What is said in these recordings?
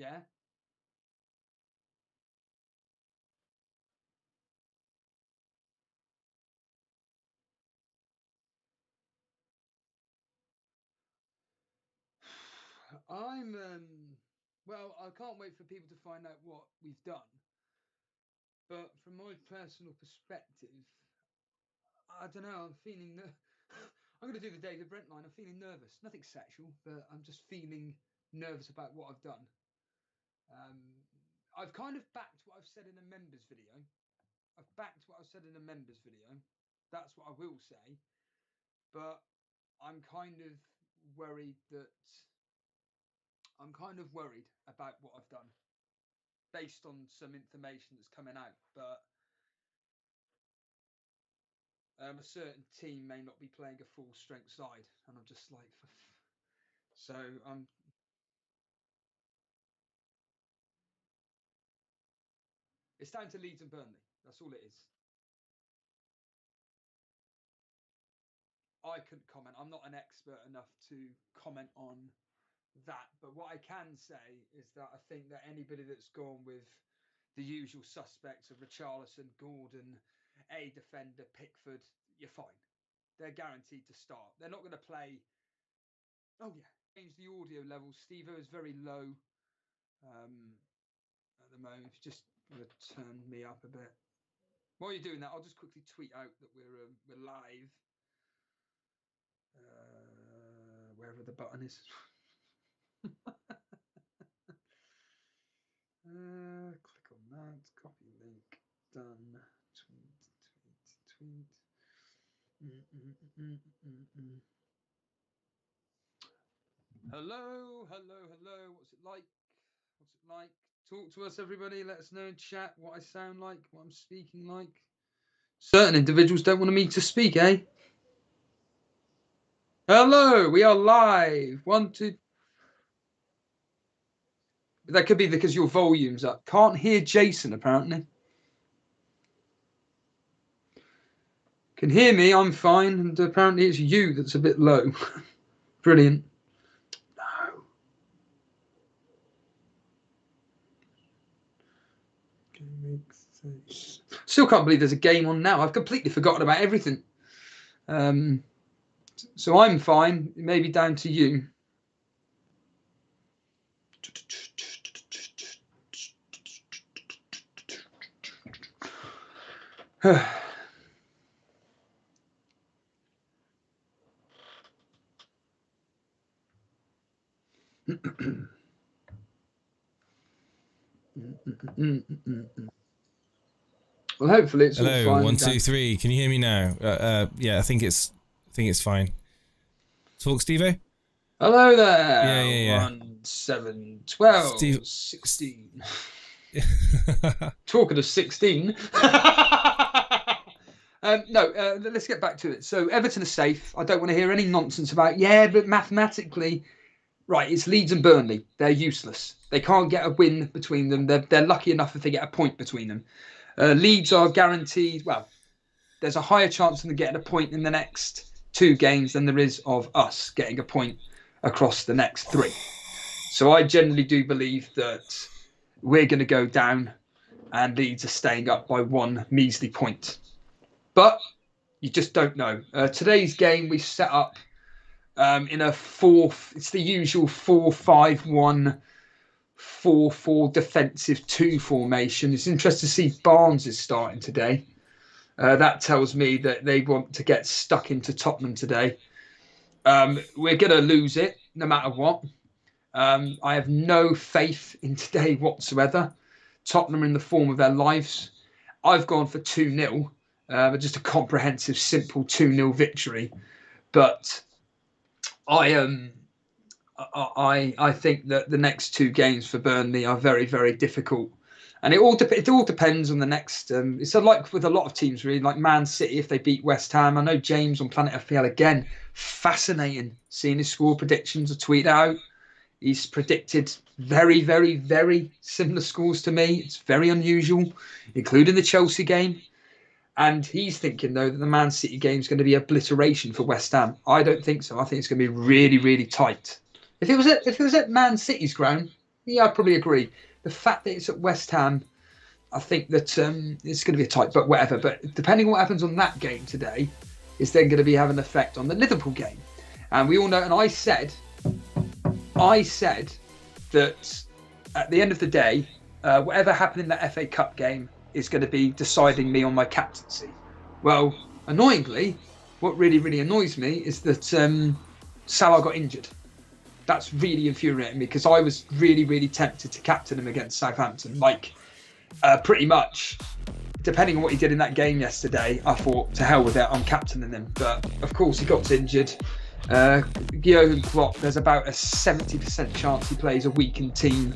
Yeah. Well, I can't wait for people to find out what we've done. But from my personal perspective, I don't know. I'm feeling. I'm going to do the David Brent line. I'm feeling nervous. Nothing sexual, but I'm just feeling nervous about what I've done. I've kind of backed what I've said in a members video. I've backed what I've said in a members video. That's what I will say. But I'm kind of worried about what I've done based on some information that's coming out. But a certain team may not be playing a full strength side, and I'm just like, so it's down to Leeds and Burnley. That's all it is. I couldn't comment. I'm not an expert enough to comment on that. But what I can say is that I think that anybody that's gone with the usual suspects of Richarlison, Gordon, a defender, Pickford, you're fine. They're guaranteed to start. They're not going to play. Oh yeah, change the audio level. Steve-O is very low at the moment. If you just want to turn me up a bit. While you're doing that, I'll just quickly tweet out that we're live. Wherever the button is. Click on that. Copy link. Done. Tweet. Hello. What's it like? Talk to us, everybody. Let us know in chat what I sound like, what I'm speaking like. Certain individuals don't want me to speak, eh? Hello, we are live. 1, 2. That could be because your volume's up. Can't hear Jason, apparently. Can hear me, I'm fine, and apparently it's you that's a bit low. Brilliant. No. Still can't believe there's a game on now. I've completely forgotten about everything. So I'm fine. It may be down to you. Well, hopefully it's all fine. Hello, 1, 2, 3. Can you hear me now? Yeah, I think it's fine. Talk, Steve-O? Hello there. Yeah. 1, 7, 12, 16. Talking of 16. Let's get back to it. So Everton are safe. I don't want to hear any nonsense about, but mathematically, right, it's Leeds and Burnley. They're useless. They can't get a win between them. They're lucky enough if they get a point between them. Leeds are guaranteed, well, there's a higher chance of them getting a point in the next 2 games than there is of us getting a point across the next 3. So I generally do believe that we're going to go down and Leeds are staying up by 1 measly point. But you just don't know. Today's game we set up in a 4, it's the usual 4-5-1, 4-4 defensive 2 formation. It's interesting to see Barnes is starting today. That tells me that they want to get stuck into Tottenham today. We're going to lose it no matter what. I have no faith in today whatsoever. Tottenham are in the form of their lives. I've gone for 2-0, just a comprehensive, simple 2-0 victory. But I think that the next 2 games for Burnley are very, very difficult. And it all depends on the next. It's like with a lot of teams, really, like Man City, if they beat West Ham. I know James on Planet FPL, again, fascinating seeing his score predictions. I tweet out. He's predicted very, very, very similar scores to me. It's very unusual, including the Chelsea game. And he's thinking, though, that the Man City game is going to be obliteration for West Ham. I don't think so. I think it's going to be really, really tight. If it was at Man City's ground, Yeah, I probably agree. The fact that it's at West Ham, I think that it's going to be a tight, but whatever. But depending on what happens on that game today, is then going to be having an effect on the Liverpool game. And we all know, and I said that at the end of the day, whatever happened in that FA Cup game is going to be deciding me on my captaincy. Well, annoyingly, what really, really annoys me is that Salah got injured. That's really infuriating me because I was really, really tempted to captain him against Southampton. Pretty much, depending on what he did in that game yesterday, I thought, to hell with it, I'm captaining him. But, of course, he got injured. Jurgen Klopp, there's about a 70% chance he plays a weakened team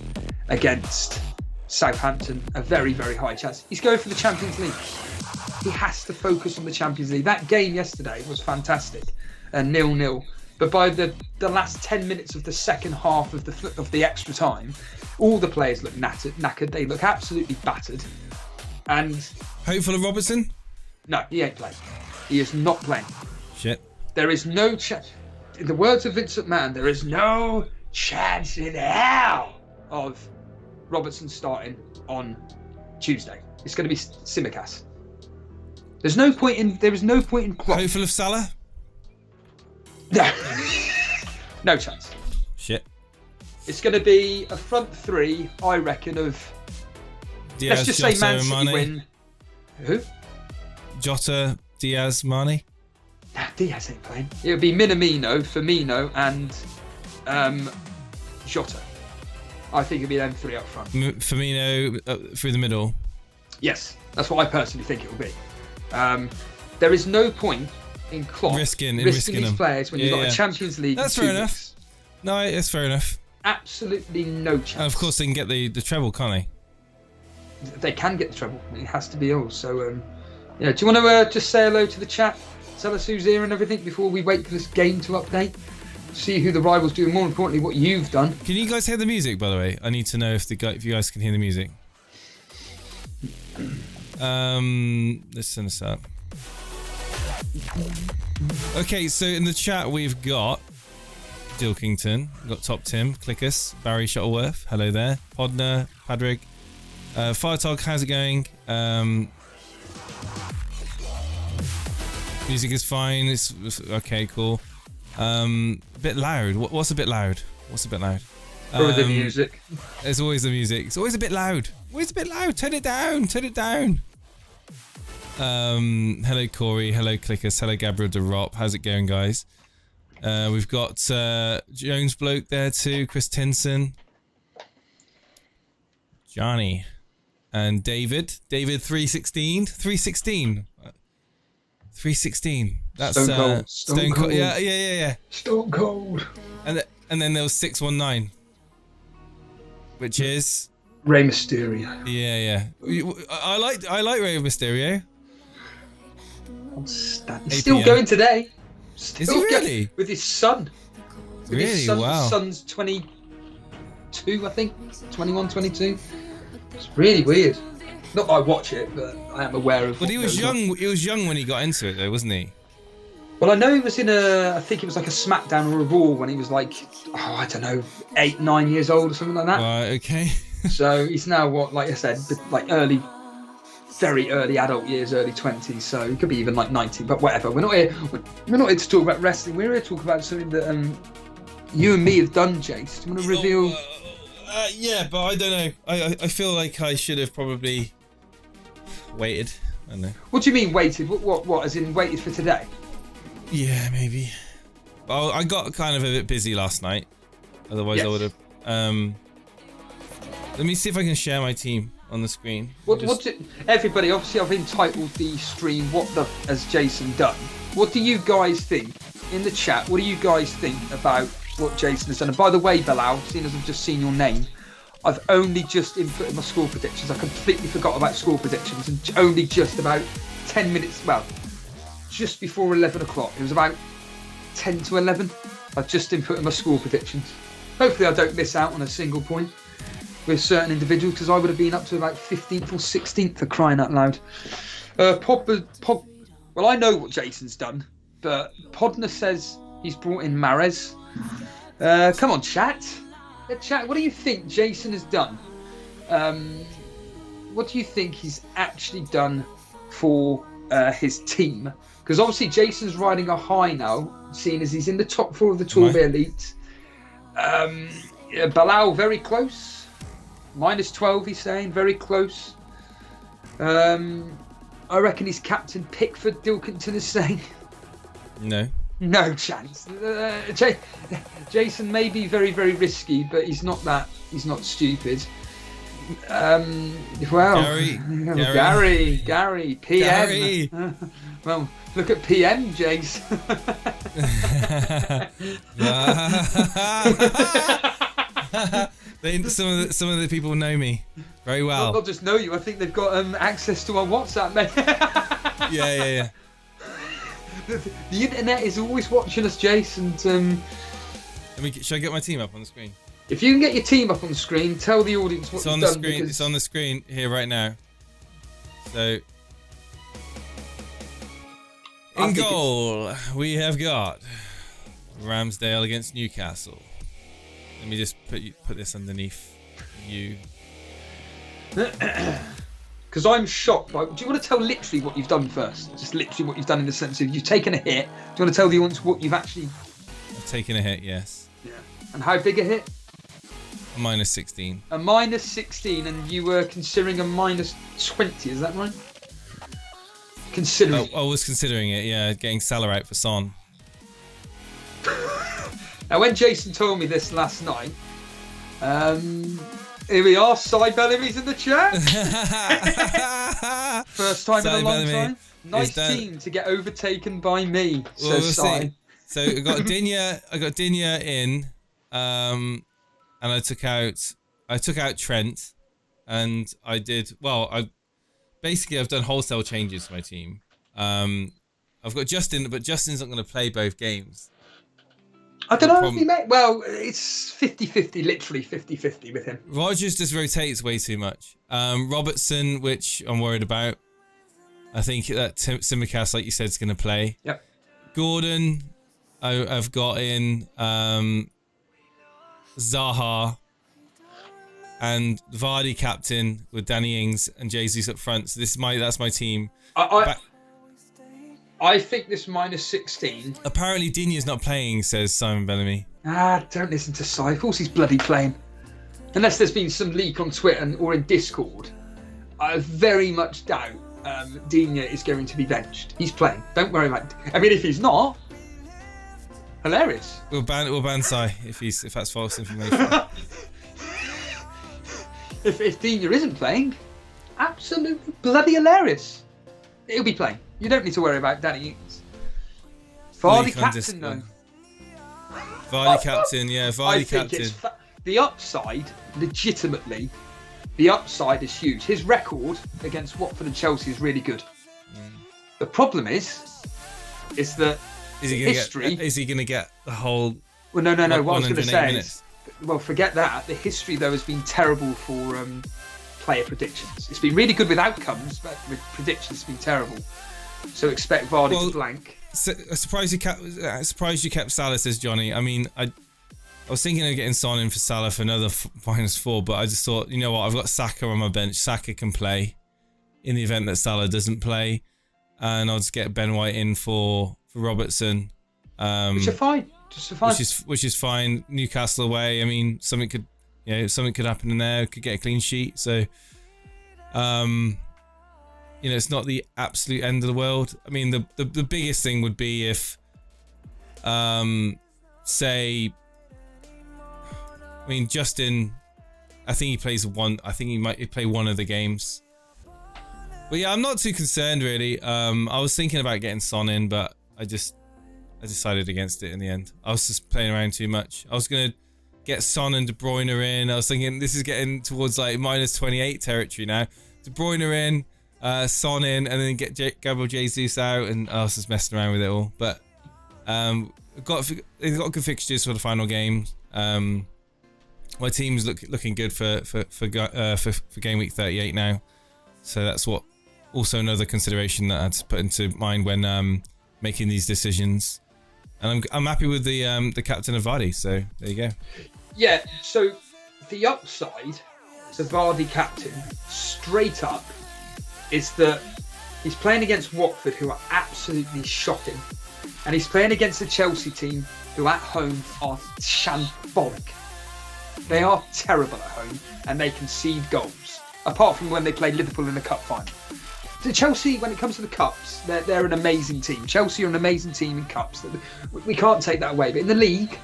against Southampton. A very, very high chance. He's going for the Champions League. He has to focus on the Champions League. That game yesterday was fantastic, 0-0. But by the last 10 minutes of the second half of the extra time, all the players look knackered. They look absolutely battered. And hopeful of Robertson? No, he ain't playing. He is not playing. Shit. There is no chance. In the words of Vincent Mann, there is no chance in hell of Robertson starting on Tuesday. It's going to be Tsimikas. There is no point in Klopp. Hopeful of Salah? No. No chance. Shit. It's going to be a front three, I reckon, of Diaz, let's just Jota, say Man City Mane. win. Who? Jota, Diaz, Mane. Nah, Diaz ain't playing. It would be Minamino, Firmino, and Jota. I think it'll be them three up front. Firmino through the middle. Yes, that's what I personally think it will be. There is no point in Klopp risking these them. players when you've got a Champions League. That's fair enough. No, it's fair enough. Absolutely no chance. And of course, they can get the treble, can't they? They can get the treble. It has to be all. So, yeah. Do you want to just say hello to the chat? Tell us who's here and everything before we wait for this game to update. See who the rivals do, and more importantly, what you've done. Can you guys hear the music, by the way? I need to know if you guys can hear the music. Let's send this up. Okay, so in the chat we've got Dilkington, we've got Top Tim, Clickus, Barry Shuttleworth, hello there, Podner, Padrig, Firetog, how's it going? Music is fine. It's okay, cool. A bit loud. What's a bit loud? What's a bit loud? Probably the music. There's always the music. It's always a bit loud. Always a bit loud. Turn it down. Turn it down. Hello Corey. Hello Clickers. Hello Gabriel DeRop. How's it going, guys? We've got Jones Bloke there too. Chris Tinson. Johnny. And David. David 316. 316. 316. That's Stone Cold. Stone Cold. Yeah. Stone Cold. And then there was 619, which is Rey Mysterio. Yeah. I like Rey Mysterio. He's still going today. Still is he really? With his son. Really? His son, wow. His son's 22, I think. 21, 22. It's really weird. Not that I watch it, but I am aware of. But he was young. He was young when he got into it, though, wasn't he? Well, I know he was in I think it was like a SmackDown or a Raw when he was like, I don't know, 8, 9 years old or something like that. Right. Okay. So he's now like I said, like very early adult years, early 20s. So he could be even like 19. But whatever. We're not here to talk about wrestling. We're here to talk about something that you and me have done, Jace. Do you want to reveal? Yeah, but I don't know. I feel like I should have probably waited. I don't know. What do you mean waited? What? As in waited for today? Yeah, maybe. Well, I got kind of a bit busy last night. Otherwise, yes. I would have. Let me see if I can share my team on the screen. Everybody, obviously, I've entitled the stream "What the has Jason done?" What do you guys think in the chat? What do you guys think about what Jason has done? And by the way, Bilal, seeing as I've just seen your name, I've only just inputted my score predictions. I completely forgot about score predictions, and only just about 10 minutes. Well. Just before 11 o'clock. It was about 10 to 11. I've just inputted my score predictions. Hopefully I don't miss out on a single point with certain individuals, because I would have been up to about 15th or 16th for crying out loud. Well, I know what Jason's done, but Podner says he's brought in Mahrez. Come on, chat. chat. What do you think Jason has done? What do you think he's actually done for his team? Because obviously Jason's riding a high now, seeing as he's in the top 4 of the Tour of Elite. Bilal very close, -12. He's saying very close. I reckon his captain Pickford Dilkington is saying no chance. Jason may be very, very risky, but he's not that. He's not stupid. Well, Gary, PM. Well, look at PM, Jace. Some of the people know me very well. Not just know you. I think they've got access to our WhatsApp, mate. Yeah. The internet is always watching us, Jace. And should I get my team up on the screen? If you can get your team up on the screen, tell the audience what you've done. It's on the screen here right now. So, in goal, we have got Ramsdale against Newcastle. Let me just put this underneath you. Because I'm shocked. Do you want to tell literally what you've done first? Just literally what you've done in the sense of you've taken a hit. Do you want to tell the audience what you've actually... I've taken a hit, yes. Yeah. And how big a hit? A -16. A -16, and you were considering a -20, is that right? Considering. I was considering it, yeah, getting Salah out for Son. Now, when Jason told me this last night, here we are, Cy Bellamy's in the chat. First time in a long time. Nice team to get overtaken by me, says Cy. So I got Dinya in, and I took out Trent, and I've done wholesale changes to my team. I've got Justin, but Justin's not going to play both games. I don't know if he may. Well, it's 50-50, literally 50-50 with him. Rodgers just rotates way too much. Robertson, which I'm worried about. I think that Simicast, like you said, is going to play. Yep. Gordon, I've got in Zaha and Vardy captain with Danny Ings and Jesus up front. So that's my team. I think this -16. Apparently, Dinya's not playing, says Simon Bellamy. Don't listen to Cy. Of course he's bloody playing. Unless there's been some leak on Twitter or in Discord. I very much doubt Dinya is going to be benched. He's playing. Don't worry about it. I mean, if he's not, hilarious. We'll ban Cy if that's false information. if Dinya isn't playing, absolutely bloody hilarious. He'll be playing. You don't need to worry about Danny Ings. Vardy captain, though. Vardy captain, yeah. Vardy captain. The upside, legitimately, the upside is huge. His record against Watford and Chelsea is really good. The problem is that is he going to get the whole? Well, no. What I was going to say is, well, forget that. The history, though, has been terrible for player predictions. It's been really good with outcomes, but with predictions, it's been terrible. So expect Vardy to blank. Surprised you kept Salah, says Johnny. I mean, I was thinking of getting Son in for Salah for another -4, but I just thought, you know what, I've got Saka on my bench. Saka can play in the event that Salah doesn't play, and I'll just get Ben White in for Robertson. Which are fine. Which is fine. Newcastle away. I mean, something could happen in there. Could get a clean sheet. So, it's not the absolute end of the world. I mean, the biggest thing would be if, Justin, I think he plays one. I think he might play one of the games. But yeah, I'm not too concerned really. I was thinking about getting Son in, but I decided against it in the end. I was just playing around too much. I was gonna get Son and De Bruyne in. I was thinking this is getting towards like -28 territory now. De Bruyne in. Son in, and then get Gabriel Jesus out, and I was just messing around with it all. But they've got good fixtures for the final game. My team's looking good for game week 38 now, so that's what also another consideration that I had to put into mind when making these decisions. And I'm happy with the captain of Vardy. So there you go. Yeah, so the upside to Vardy captain, straight up, is that he's playing against Watford, who are absolutely shocking. And he's playing against a Chelsea team who at home are shambolic. They are terrible at home and they concede goals, apart from when they played Liverpool in the cup final. So Chelsea, when it comes to the cups, they're an amazing team. Chelsea are an amazing team in cups. We can't take that away. But in the league,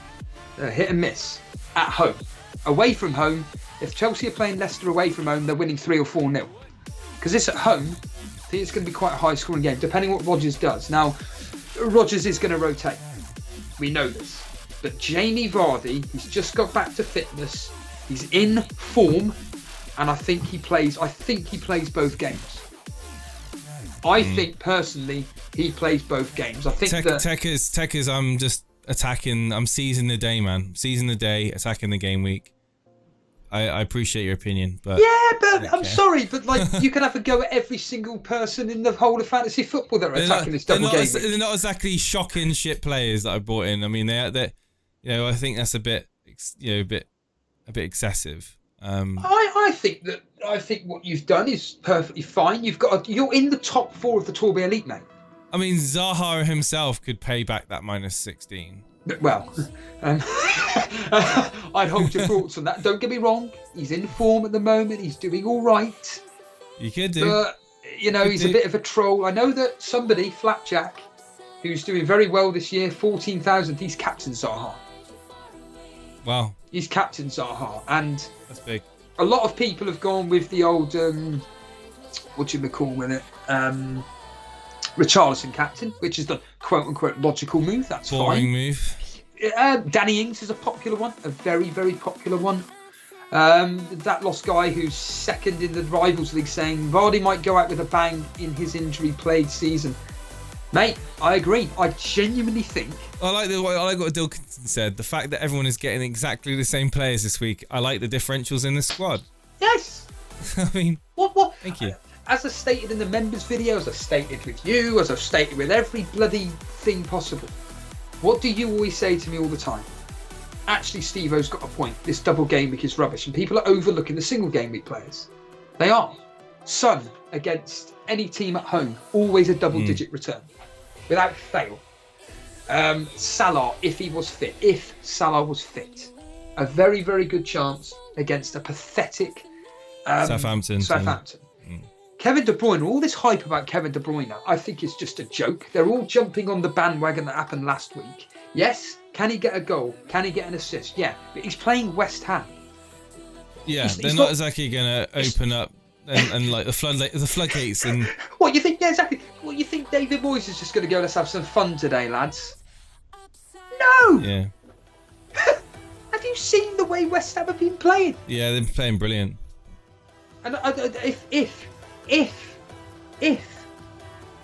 they're hit and miss at home. Away from home, if Chelsea are playing Leicester away from home, they're winning 3 or 4-0. Because it's at home, I think it's going to be quite a high scoring game, depending on what Rodgers does. Now, Rodgers is going to rotate. We know this. But Jamie Vardy, he's just got back to fitness. He's in form. And I think he plays both games. I think personally he plays both games. I think Techers, I'm just attacking. I'm seizing the day, man. Seizing the day, attacking the game week. I appreciate your opinion, but yeah, but I'm sorry, but like you can have a go at every single person in the whole of fantasy football that are attacking this double game week. They're not exactly shocking shit players that I brought in. I mean, they're I think that's a bit excessive. I think what you've done is perfectly fine. You're in the top 4 of the Torby Elite, mate. I mean, Zaha himself could pay back that -16. Well, I'd hold your thoughts on that. Don't get me wrong. He's in form at the moment. He's doing all right. You could do. But, he's a bit of a troll. I know that somebody, Flapjack, who's doing very well this year, 14,000, he's captain Zaha. Wow. He's captain Zaha. And that's big. A lot of people have gone with the old, what do you call with it? Richarlison captain, which is the quote-unquote logical move. That's boring fine. Move. Danny Ings is a popular one, a very, very popular one. That lost guy who's second in the Rivals League saying Vardy might go out with a bang in his injury-plagued season. Mate, I agree. I genuinely think... I like what Dilkinson said. The fact that everyone is getting exactly the same players this week. I like the differentials in the squad. Yes! I mean... What? Thank you. As I stated in the members video, as I've stated with you, as I've stated with every bloody thing possible, what do you always say to me all the time? Actually, Steve-O's got a point. This double game week is rubbish, and people are overlooking the single game week players. They are. Son against any team at home, always a double-digit return, without fail. Salah, if Salah was fit, a very, very good chance against a pathetic Southampton. Kevin De Bruyne, all this hype about Kevin De Bruyne, I think is just a joke. They're all jumping on the bandwagon that happened last week. Yes, can he get a goal? Can he get an assist? Yeah, but he's playing West Ham. Yeah, they're not exactly going to open up and like the floodgates and... What you think? Yeah, exactly. What you think David Moyes is just going to go, let's have some fun today, lads? No! Yeah. Have you seen the way West Ham have been playing? Yeah, they're playing brilliant. And if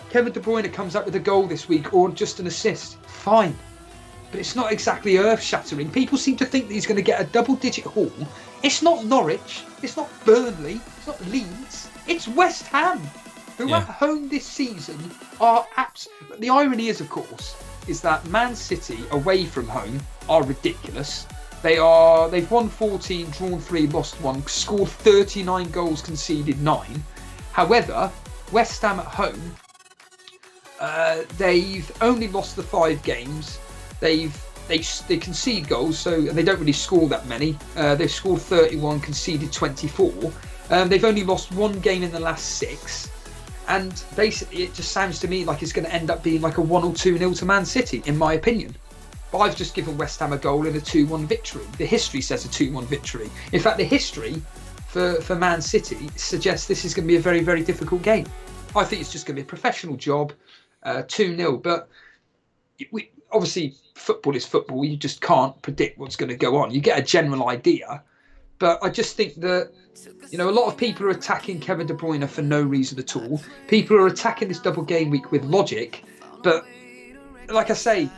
Kevin De Bruyne comes up with a goal this week or just an assist, fine. But it's not exactly earth-shattering. People seem to think that he's going to get a double-digit haul. It's not Norwich. It's not Burnley. It's not Leeds. It's West Ham, who at home this season are The irony is, of course, is that Man City away from home are ridiculous. They've won 14, drawn 3, lost 1, scored 39 goals, conceded 9. However, West Ham at home, they've only lost the 5 games. They concede goals, so they don't really score that many. They've scored 31, conceded 24. They've only lost 1 game in the last 6. And basically, it just sounds to me like it's going to end up being like a 1 or 2-0 to Man City, in my opinion. But I've just given West Ham a goal in a 2-1 victory. The history says a 2-1 victory. In fact, the history for Man City suggests this is going to be a very, very difficult game. I think it's just going to be a professional job, 2-0. But obviously, football is football. You just can't predict what's going to go on. You get a general idea. But I just think that, a lot of people are attacking Kevin De Bruyne for no reason at all. People are attacking this double game week with logic. But like I say,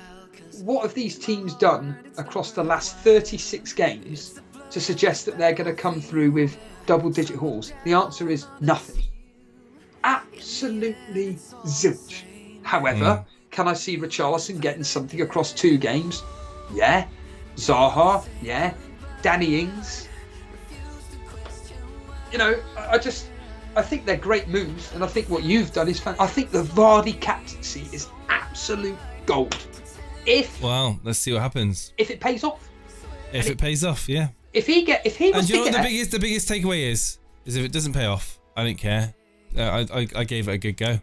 what have these teams done across the last 36 games to suggest that they're going to come through with double-digit hauls? The answer is nothing. Absolutely zilch. However, can I see Richarlison getting something across 2 games? Yeah. Zaha? Yeah. Danny Ings. You know, I think they're great moves, and I think what you've done is fun. I think the Vardy captaincy is absolute gold. Well, let's see what happens. If it pays off. If it pays off, yeah. If he was and you know what the biggest takeaway is if it doesn't pay off, I don't care. I gave it a good go.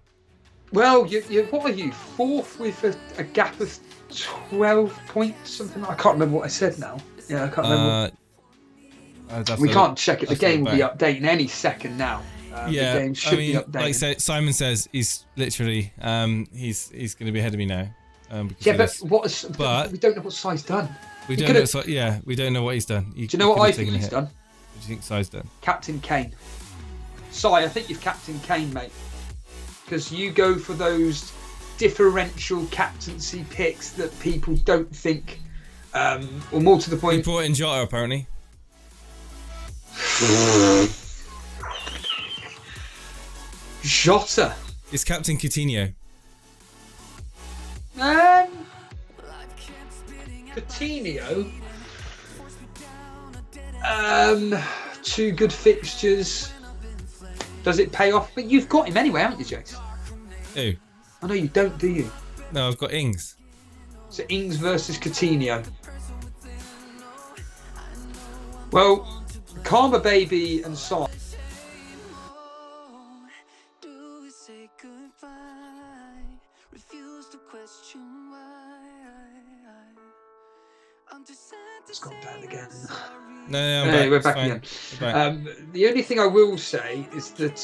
Well, you what are you, 4th with a gap of 12 points, something? I can't remember what I said now. Yeah, I can't remember. We can't check it. The game will be updating any second now. The game should be updating. Like Simon says, he's literally he's going to be ahead of me now. But we don't know what Si's done. We don't know what he's done. Do you know what I think he's done? What do you think Si's done? Captain Kane. Si, I think you've Captain Kane, mate. Because you go for those differential captaincy picks that people don't think, or more to the point. He brought in Jota, apparently. Jota. It's Captain Coutinho. Coutinho. 2 good fixtures. Does it pay off? But you've got him anyway, haven't you, Jace? Who? I know you don't, do you? No, I've got Ings. So Ings versus Coutinho. Well, Karma Baby and Son. It's gone down again. No, we're back again. The only thing I will say is that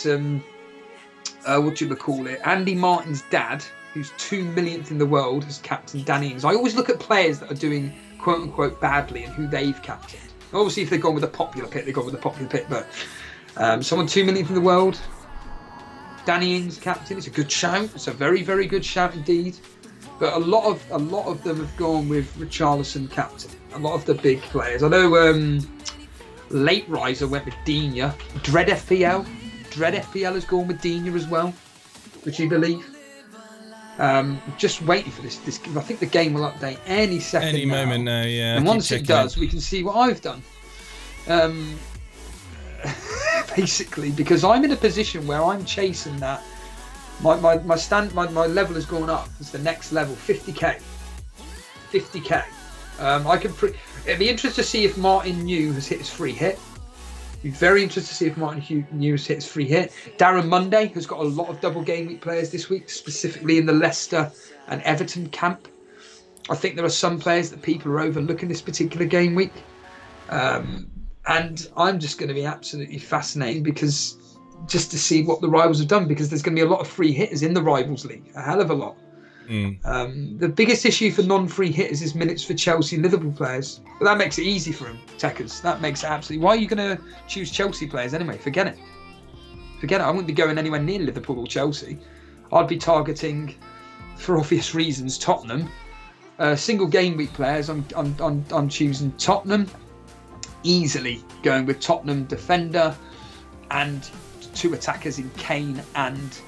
what do you call it? Andy Martin's dad, who's 2 millionth in the world, has captained Danny Ings. I always look at players that are doing quote unquote badly and who they've captained. Obviously, if they've gone with a popular pick, they've gone with a popular pick. But someone 2 millionth in the world, Danny Ings captain. It's a good shout. It's a very, very good shout indeed. But a lot of them have gone with Richarlison captain. A lot of the big players. I know Late Riser went with Digne. Dread FPL has gone with Digne as well. Would you believe? Just waiting for this. I think the game will update any second. Any moment now, yeah. And once it does, we can see what I've done. Basically, because I'm in a position where I'm chasing that. My level has gone up. It's the next level, 50k. 50k. It'd be interesting to see if Martin New has hit his free hit. Be very interested to see if Martin New has hit his free hit. Darren Monday has got a lot of double game week players this week, specifically in the Leicester and Everton camp. I think there are some players that people are overlooking this particular game week. And I'm just going to be absolutely fascinated because just to see what the rivals have done, because there's going to be a lot of free hitters in the Rivals League, a hell of a lot. The biggest issue for non-free hitters is minutes for Chelsea and Liverpool players. But that makes it easy for them, Techers. That makes it absolutely... Why are you going to choose Chelsea players anyway? Forget it. I wouldn't be going anywhere near Liverpool or Chelsea. I'd be targeting, for obvious reasons, Tottenham. Single game week players, I'm choosing Tottenham. Easily going with Tottenham defender and 2 attackers in Kane and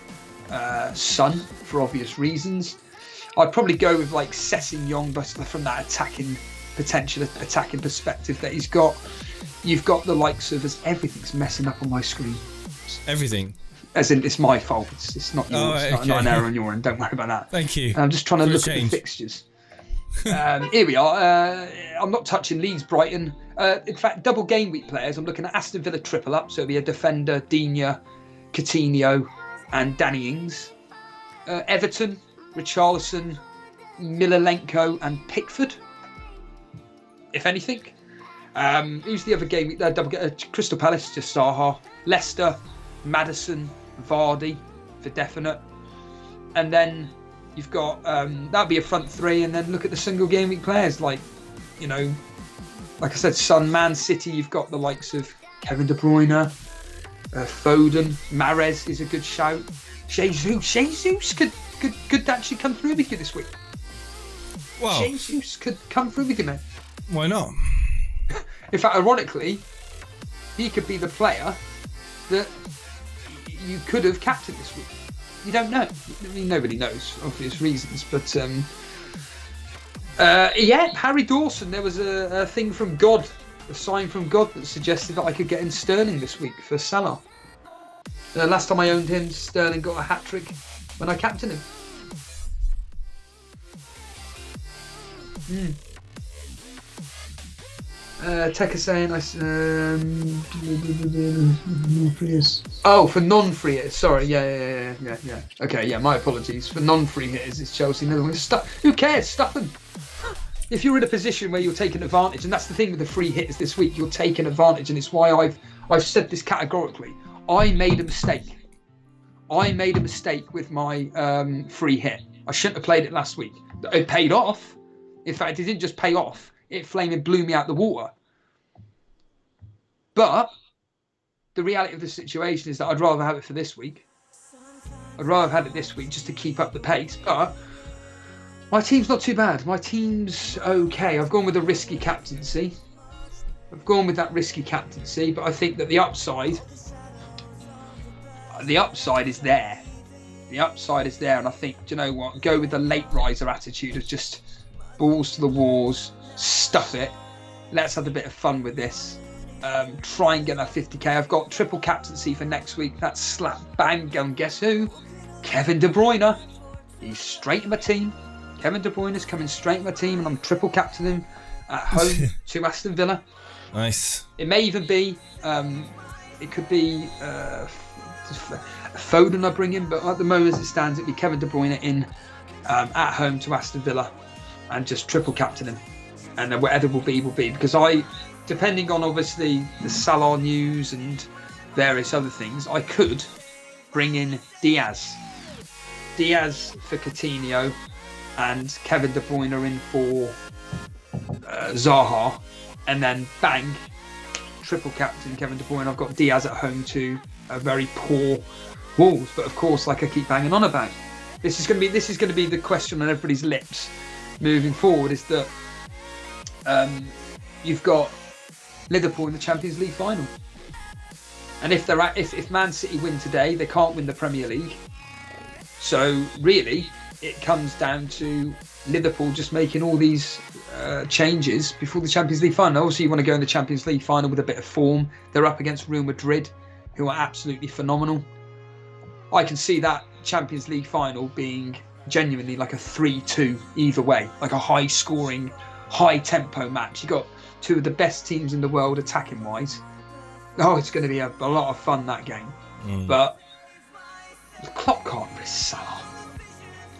Son, for obvious reasons. I'd probably go with like Sessegnon, but from that attacking perspective that he's got. You've got the likes of... Everything's messing up on my screen. Everything? As in, it's my fault. It's not yours. It's not an error on your end. Don't worry about that. Thank you. I'm just trying to look at the fixtures. Here we are. I'm not touching Leeds, Brighton. In fact, double game week players. I'm looking at Aston Villa triple up. So it'll be a defender, Digne, Coutinho, and Danny Ings. Everton, Richarlison, Milenko, and Pickford. If anything. Who's the other game week? Crystal Palace, just Zaha. Leicester, Maddison, Vardy for definite. And then you've got that'll be a front 3, and then look at the single game week players like I said, Son, Man City. You've got the likes of Kevin De Bruyne, Foden, Mahrez is a good shout. Jesus could actually come through with you this week. Well, Jesus could come through with you, man. Why not? In fact, ironically, he could be the player that you could have captained this week. You don't know. I mean, nobody knows, for obvious reasons. But Harry Dawson. There was a thing from God a sign from God that suggested that I could get in Sterling this week for Salah. Last time I owned him, Sterling got a hat-trick when I captained him. Tekka saying for non-free hitters. Sorry, yeah. Okay, yeah, my apologies. For non-free hitters, it's Chelsea. Who cares? Stuff them. If you're in a position where you're taking advantage, and that's the thing with the free hitters this week, you're taking advantage, and it's why I've said this categorically. I made a mistake. With my free hit. I shouldn't have played it last week. It paid off. In fact, it didn't just pay off. It flaming blew me out the water. But the reality of the situation is that I'd rather have it for this week. I'd rather have had it this week just to keep up the pace. But my team's not too bad. My team's okay. I've gone with a risky captaincy. But I think that the upside is there. And I think, do you know what? Go with the late riser attitude of just balls to the walls, stuff it. Let's have a bit of fun with this. Try and get that 50k. I've got triple captaincy for next week. That's slap bang. And guess who? Kevin De Bruyne. He's straight in my team. Kevin De Bruyne is coming straight in my team, and I'm triple captaining him at home to Aston Villa. Nice. It may even be, it could be Foden I bring in, but at the moment as it stands, it'd be Kevin De Bruyne in at home to Aston Villa, and just triple captain him, and then whatever will be, because depending on obviously the Salah news and various other things, I could bring in Diaz for Coutinho, and Kevin De Bruyne in for Zaha, and then bang, triple captain Kevin De Bruyne. I've got Diaz at home to a very poor Wolves, but of course, like I keep banging on about, this is going to be the question on everybody's lips moving forward, is that you've got Liverpool in the Champions League final, and if Man City win today, they can't win the Premier League. So really, it comes down to Liverpool just making all these changes before the Champions League final. Obviously, you want to go in the Champions League final with a bit of form. They're up against Real Madrid, who are absolutely phenomenal. I can see that Champions League final being genuinely like a 3-2 either way, like a high-scoring, high-tempo match. You got two of the best teams in the world attacking-wise. Oh, it's going to be a lot of fun, that game. But the clock can't risk Salah.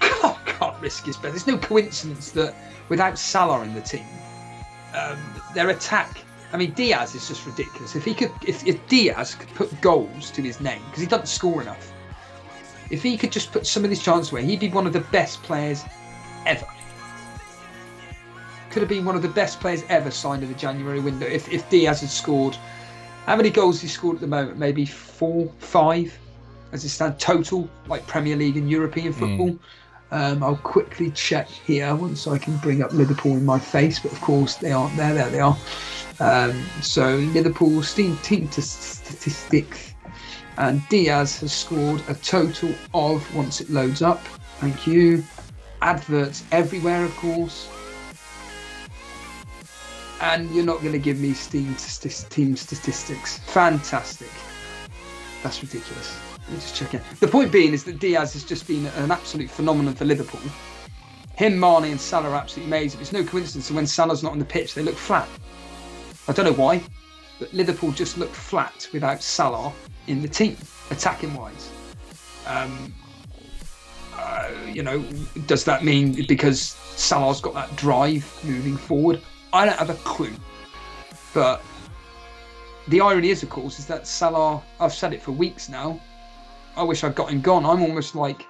Clock can't risk his best. There's no coincidence that without Salah in the team, their attack. I mean, Diaz is just ridiculous. If Diaz could put goals to his name, because he doesn't score enough, if he could just put some of his chances away, he'd be one of the best players ever. Could have been one of the best players ever signed in the January window if Diaz had scored. How many goals has he scored at the moment? Maybe 4, 5, as it stands total, like Premier League and European football. I'll quickly check here once I can bring up Liverpool in my face, but of course they aren't there. There they are. So Liverpool's team statistics, and Diaz has scored a total of, once it loads up, thank you, adverts everywhere, of course. And you're not going to give me team statistics. Fantastic. That's ridiculous. Let me just check it. The point being is that Diaz has just been an absolute phenomenon for Liverpool. Him, Mane and Salah are absolutely amazing. It's no coincidence that when Salah's not on the pitch, they look flat. I don't know why, but Liverpool just look flat without Salah in the team, attacking-wise. Does that mean because Salah's got that drive moving forward? I don't have a clue. But the irony is, of course, is that Salah, I've said it for weeks now, I wish I'd got him gone. I'm almost like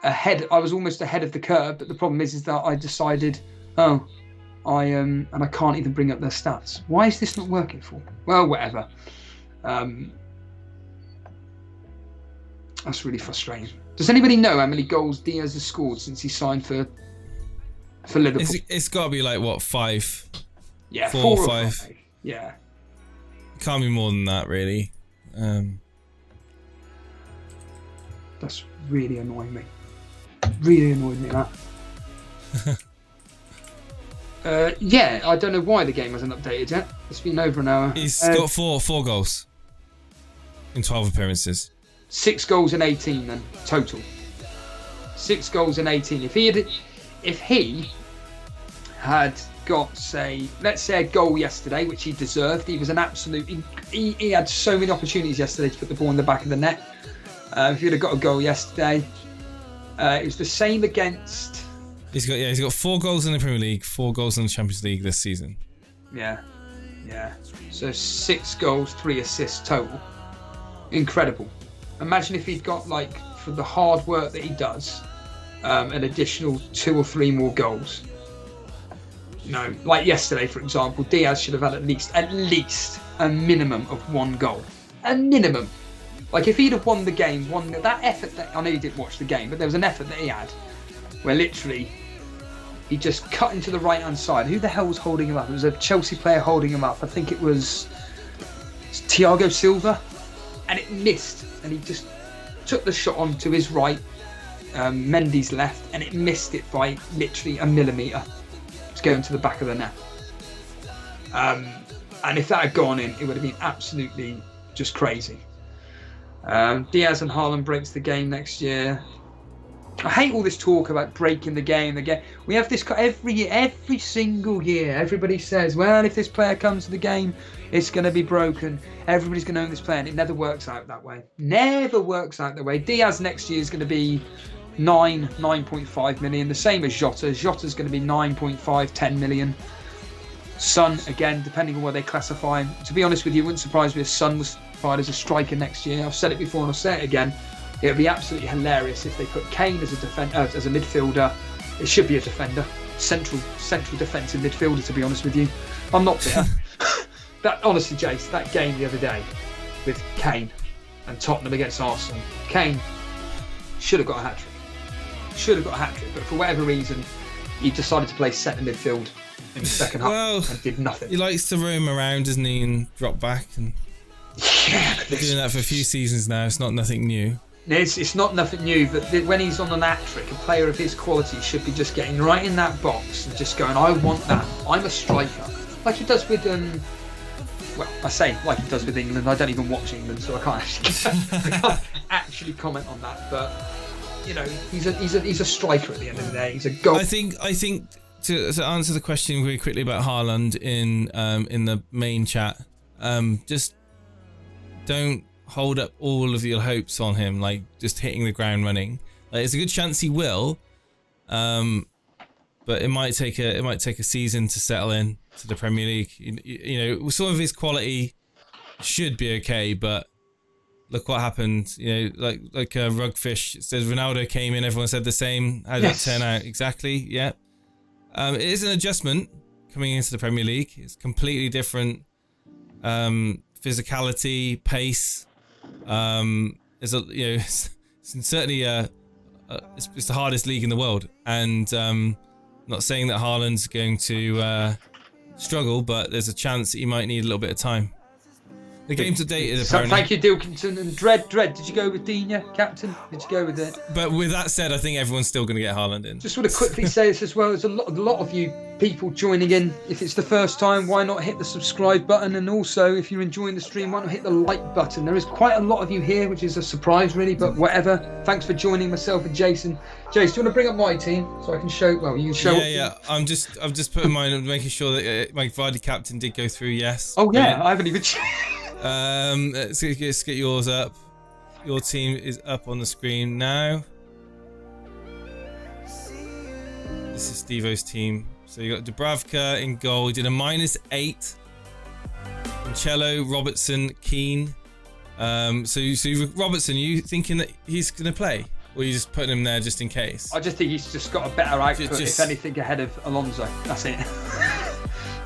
ahead. I was almost ahead of the curve, but the problem is that I decided, and I can't even bring up their stats. Why is this not working for me? Well, whatever. That's really frustrating. Does anybody know how many goals Diaz has scored since he signed for Liverpool? It's got to be like, what, 5? Yeah, 4 or 5. Yeah. Can't be more than that, really. That's really annoying me. Really annoyed me, that. Yeah, I don't know why the game hasn't updated yet. It's been over an hour. He's got four goals in 12 appearances. 6 goals in 18 then total. 6 goals in 18. If he had got, say, let's say a goal yesterday, which he deserved. He was an absolute. He had so many opportunities yesterday to put the ball in the back of the net. If he'd have got a goal yesterday, it was the same against. He's got 4 goals in the Premier League, 4 goals in the Champions League this season. Yeah. So 6 goals, 3 assists total. Incredible. Imagine if he'd got, like, for the hard work that he does, an additional 2 or 3 more goals. No, like yesterday, for example, Diaz should have had at least a minimum of 1 goal. A minimum. Like, if he'd have won the game, that effort that, I know you didn't watch the game, but there was an effort that he had where literally he just cut into the right-hand side. Who the hell was holding him up? It was a Chelsea player holding him up. I think it was Thiago Silva. And it missed. And he just took the shot onto his right, Mendy's left, and it missed it by literally a millimetre. It's going to the back of the net. And if that had gone in, it would have been absolutely just crazy. Diaz and Haaland breaks the game next year. I hate all this talk about breaking the game. We have this every year, every single year. Everybody says, well, if this player comes to the game, it's going to be broken. Everybody's going to own this player. And it never works out that way. Never works out that way. Diaz next year is going to be 9.5 million. The same as Jota. Jota's going to be 9.5, 10 million. Son, again, depending on where they classify him. To be honest with you, it wouldn't surprise me if Son was fired as a striker next year. I've said it before and I'll say it again. It would be absolutely hilarious if they put Kane as a as a midfielder. It should be a defender, central defensive midfielder. To be honest with you, I'm not bitter. That honestly, Jace, that game the other day with Kane and Tottenham against Arsenal, Kane should have got a hat trick. But for whatever reason, he decided to play centre midfield in the second half and did nothing. He likes to roam around, doesn't he, and drop back and. Yeah, been doing that for a few seasons now. It's not nothing new. It's not nothing new, but when he's on an hat trick, a player of his quality should be just getting right in that box and just going, I want that. I'm a striker. Like he does with, well, I say like he does with England. I don't even watch England, so I can't actually comment on that. But, you know, he's a striker at the end of the day. He's a goal. I think to answer the question very quickly about Haaland in the main chat, just don't hold up all of your hopes on him, like just hitting the ground running. Like, it's a good chance he will, but it might take a season to settle in to the Premier League. You know, some of his quality should be okay, but look what happened. You know, like Rugfish says, Ronaldo came in, everyone said the same. How did it turn out? Exactly. Yeah. It is an adjustment coming into the Premier League. It's completely different. Physicality, pace. It's certainly it's the hardest league in the world, and not saying that Haaland's going to struggle, but there's a chance that he might need a little bit of time. The game's updated, apparently. Thank you, Dilkinson. And Dread, did you go with Dina, captain? Did you go with it? But with that said, I think everyone's still going to get Haaland in. Just want to quickly say this as well. There's a lot of you people joining in. If it's the first time, why not hit the subscribe button? And also, if you're enjoying the stream, why not hit the like button? There is quite a lot of you here, which is a surprise, really, but whatever. Thanks for joining myself and Jason. Jace, do you want to bring up my team so I can show? Well, you can show. Yeah. I'm just putting mine, making sure that my Vardy captain did go through. Yes. Oh yeah, I haven't even. Let's get yours up. Your team is up on the screen now. This is Steve-O's team. So you got Dubravka in goal. He did a -8. Cancelo, Robertson, Keane. So Robertson, you thinking that he's going to play? Or are you just putting him there just in case? I just think he's just got a better output, if anything, ahead of Alonso. That's it.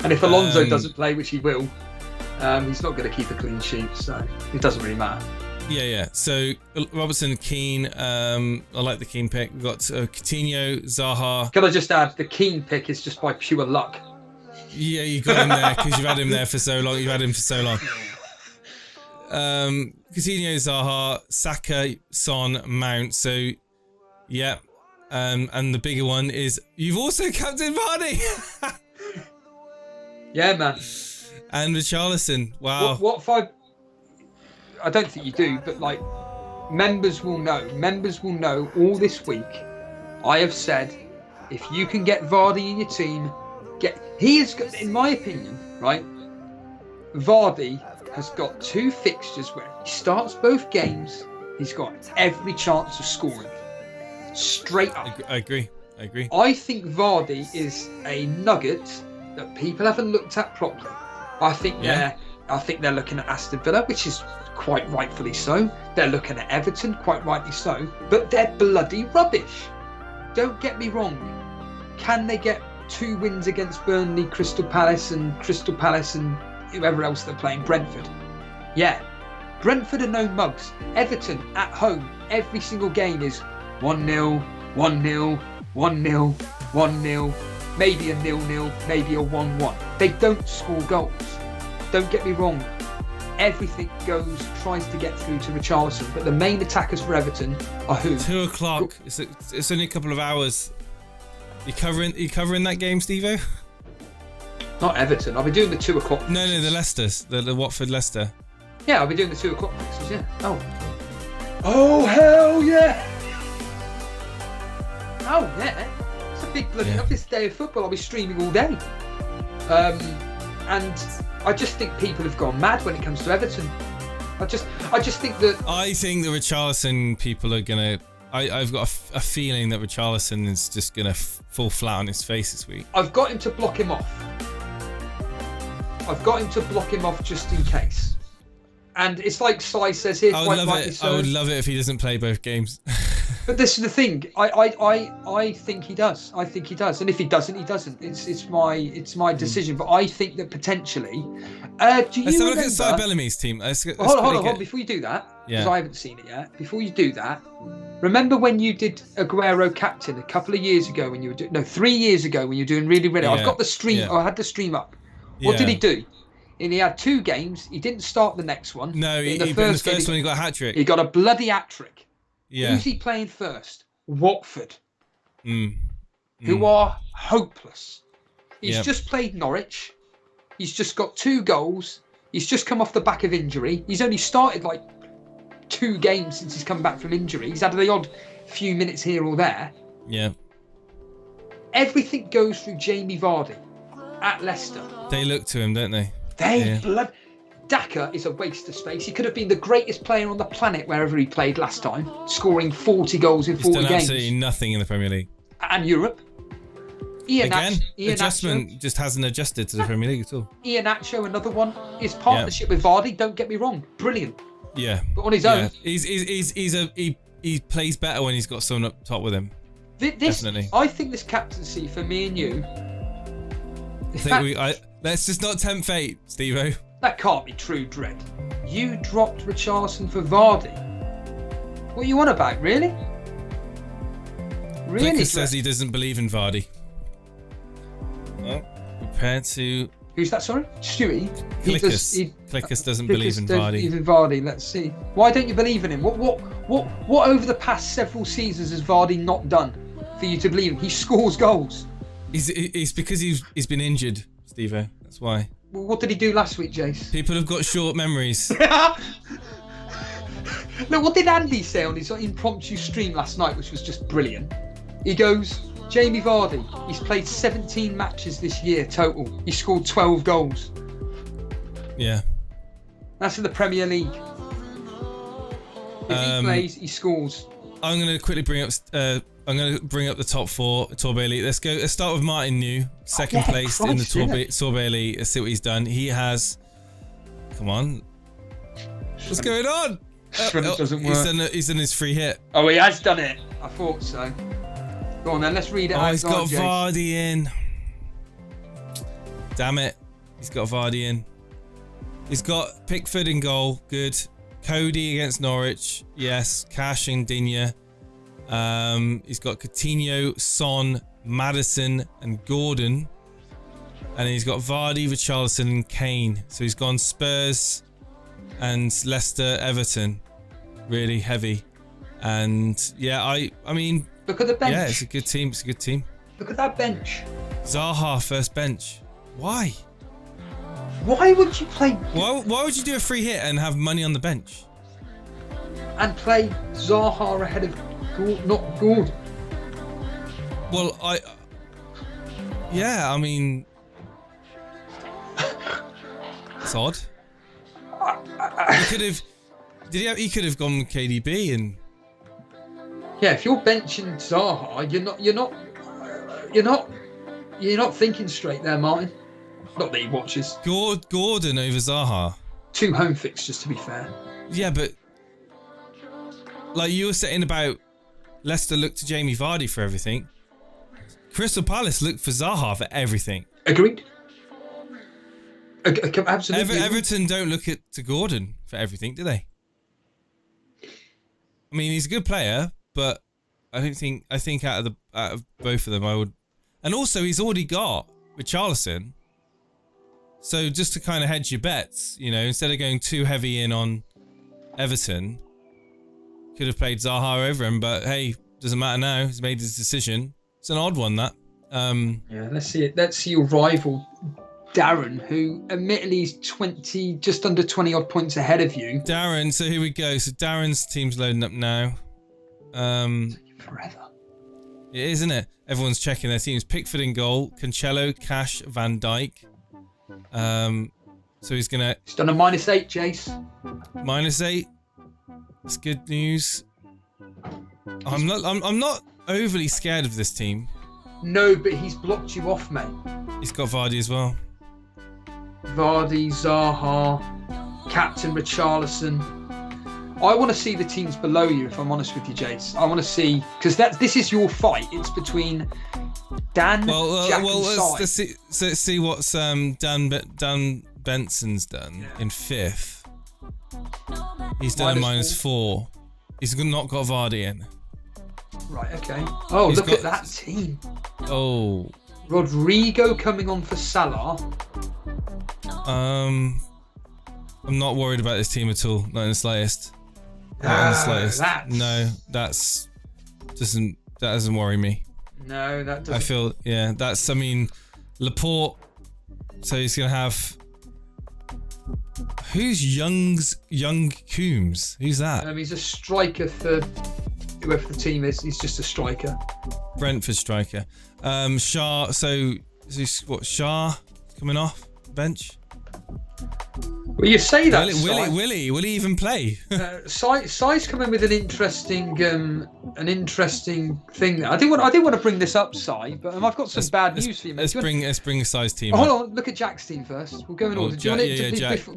And if Alonso doesn't play, which he will, he's not going to keep a clean sheet, so it doesn't really matter. Yeah. So Robertson, Keane. I like the Keane pick. We've got Coutinho, Zaha. Can I just add, the Keane pick is just by pure luck. Yeah, you got him there because you've had him there for so long. You've had him for so long. Coutinho, Zaha, Saka, Son, Mount. So, yeah. And the bigger one is you've also captained Vardy. Yeah, man. And Richarlison, wow. What if I don't think you do, but like, members will know. Members will know all this week. I have said, if you can get Vardy in your team, he is, in my opinion, right? Vardy has got 2 fixtures where he starts both games. He's got every chance of scoring. Straight up. I agree. I think Vardy is a nugget that people haven't looked at properly. I think they're looking at Aston Villa, which is quite rightfully so. They're looking at Everton, quite rightly so. But they're bloody rubbish. Don't get me wrong. Can they get 2 wins against Burnley, Crystal Palace and whoever else they're playing, Brentford? Yeah. Brentford are no mugs. Everton at home, every single game is 1-0, 1-0, 1-0, 1-0, maybe a 0-0, maybe a 1-1. They don't score goals. Don't get me wrong. Everything tries to get through to Richarlison, but the main attackers for Everton are who? 2 o'clock. It's only a couple of hours. You covering that game, Steve-O? Not Everton. I'll be doing the 2 o'clock. No, the Leicesters, the Watford Leicester. Yeah, I'll be doing the 2 o'clock fixtures. Yeah. Oh hell yeah! Oh yeah! It's a big bloody this day of football. I'll be streaming all day. And I just think people have gone mad when it comes to Everton. I just think that. I think the Richarlison people are gonna. I've got a feeling that Richarlison is just gonna fall flat on his face this week. I've got him to block him off. Just in case. And it's like Si says here. I would love it if he doesn't play both games. But this is the thing. I think he does. I think he does. And if he doesn't, he doesn't. It's my decision. But I think that potentially. Let's have a look at Si Bellamy's team. Hold on. Before you do that, because I haven't seen it yet. Before you do that, remember when you did Aguero captain a couple of years ago when you were doing 3 years ago when you were doing really. I've got the stream. Yeah. I had the stream up. What did he do? And he had 2 games. He didn't start the next one. No, in the first one he got a hat trick. He got a bloody hat trick. Yeah. Who's he playing first? Watford. Who are hopeless. He's just played Norwich. He's just got 2 goals. He's just come off the back of injury. He's only started like 2 games since he's come back from injury. He's had the odd few minutes here or there. Yeah. Everything goes through Jamie Vardy at Leicester. They look to him, don't they? Daka is a waste of space. He could have been the greatest player on the planet wherever he played last time, scoring 40 goals in 40 games. He's done absolutely nothing in the Premier League. And Europe. Adjustment just hasn't adjusted to the Premier League at all. Iheanacho, another one. His partnership with Vardy, don't get me wrong, brilliant. Yeah. But on his own. He plays better when he's got someone up top with him. Definitely. I think this captaincy for me and you. Let's just not tempt fate, Steve-O. That can't be true, Dredd. You dropped Richarlison for Vardy. What are you on about, really? Really? Clicker says he doesn't believe in Vardy. Well, compared to... Who's that, sorry? Stewie? Clickers doesn't believe in Vardy. Even Vardy, let's see. Why don't you believe in him? What over the past several seasons has Vardy not done for you to believe him? He scores goals. It's because he's been injured, Steve-O. That's why. Well, what did he do last week, Jace? People have got short memories. Look, what did Andy say on his impromptu stream last night, which was just brilliant? He goes, Jamie Vardy, he's played 17 matches this year total. He scored 12 goals. Yeah. That's in the Premier League. If he plays, he scores. I'm going to quickly bring up the top 4 Torbay Elite. Let's start with Martin New, second place in the Torbay Elite. Let's see what he's done. He has... Come on. What's going on? Doesn't work. He's done his free hit. Oh, he has done it. I thought so. Go on then, let's read it out. Oh, he's got Vardy in. Damn it. He's got Vardy in. He's got Pickford in goal. Good. Cody against Norwich. Yes. Cash and Digne. He's got Coutinho, Son, Maddison and Gordon. And he's got Vardy, Richarlison and Kane. So he's gone Spurs and Leicester, Everton. Really heavy. And yeah, I mean... Look at the bench. Yeah, it's a good team. Look at that bench. Zaha, first bench. Why? Why would you play? Why would you do a free hit and have money on the bench? And play Zaha ahead of not Gordon? Well, I mean, it's odd. He could have. He could have gone with KDB and. Yeah, if you're benching Zaha, you're not thinking straight there, Martin. Not that he watches. Gordon over Zaha. 2 home fixtures, to be fair. Yeah, but like you were saying about Leicester look to Jamie Vardy for everything. Crystal Palace look for Zaha for everything. Agreed. Absolutely. Everton don't look to Gordon for everything, do they? I mean, he's a good player, but I think out of both of them, I would. And also, he's already got Richarlison. So just to kind of hedge your bets, instead of going too heavy in on Everton, could have played Zaha over him. But hey, doesn't matter now. He's made his decision. It's an odd one, that. Yeah, let's see it. Let's see your rival, Darren, who admittedly is just under 20 odd points ahead of you. Darren, so here we go. So Darren's team's loading up now. Forever. It is, isn't it? Everyone's checking their teams. Pickford in goal, Cancelo, Cash, Van Dijk. So he's done a -8, Jace. -8. That's good news. I'm not overly scared of this team. No, but he's blocked you off, mate. He's got Vardy as well. Vardy, Zaha, Captain Richarlison. I want to see the teams below you, if I'm honest with you, Jace. I want to see, because this is your fight. It's between Dan, Jack, and let's see what Dan Benson's done in 5th. He's done a -4. He's not got Vardy in. Right, okay. Oh, look at that team. Oh. Rodrigo coming on for Salah. I'm not worried about this team at all. Not in the slightest. Not in the slightest. No, that doesn't worry me. No, that doesn't. I feel, Laporte. So he's going to have... Who's Young Coombs? Who's that? He's a striker for whoever the team is. He's just a striker. Brentford striker. Shah. So Shah coming off the bench? Well, you say that. Will he even play? Sai's coming with an interesting thing. I didn't want to bring this up, Sai, but I've got some bad news for you, mate. Let's bring Sai's team. Hold on, look at Jack's team first. We'll go in order.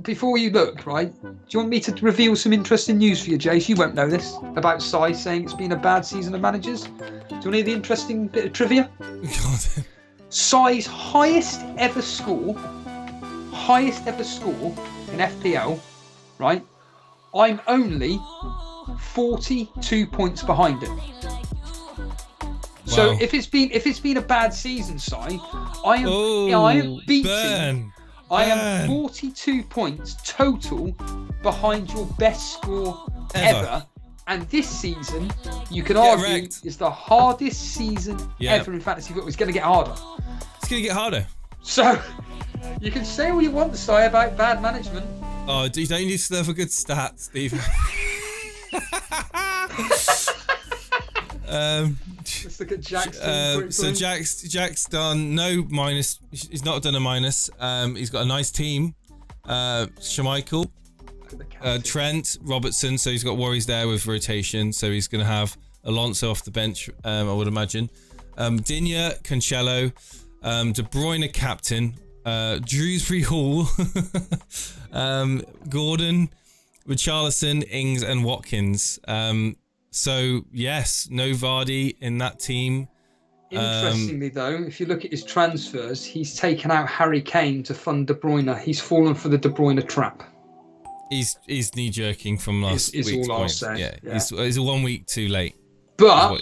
Before you look, right? Do you want me to reveal some interesting news for you, Jace? You won't know this about Sai saying it's been a bad season of managers. Do you want to hear the interesting bit of trivia? God. Sai's highest ever score in FPL, right? I'm only 42 points behind him. So if it's been a bad season, Si, I am beating. I am 42 points total behind your best score ever. And this season, you can argue, is the hardest season ever in fantasy football. It's going to get harder. It's going to get harder. So, you can say all you want to say about bad management. Oh, you don't need to have a good stat, Steve. Let's look at Jack's team. So Jack's done no minus. He's not done a minus. He's got a nice team. Schmeichel, Trent, Robertson. So he's got worries there with rotation. So he's going to have Alonso off the bench, I would imagine. Digne, Cancelo, De Bruyne captain, Drewsbury Hall, Gordon, Richarlison, Ings, and Watkins. So yes, no Vardy in that team. Interestingly, though, if you look at his transfers, he's taken out Harry Kane to fund De Bruyne. He's fallen for the De Bruyne trap. He's knee jerking from last week's all I'll point. say. Yeah. He's 1 week too late. But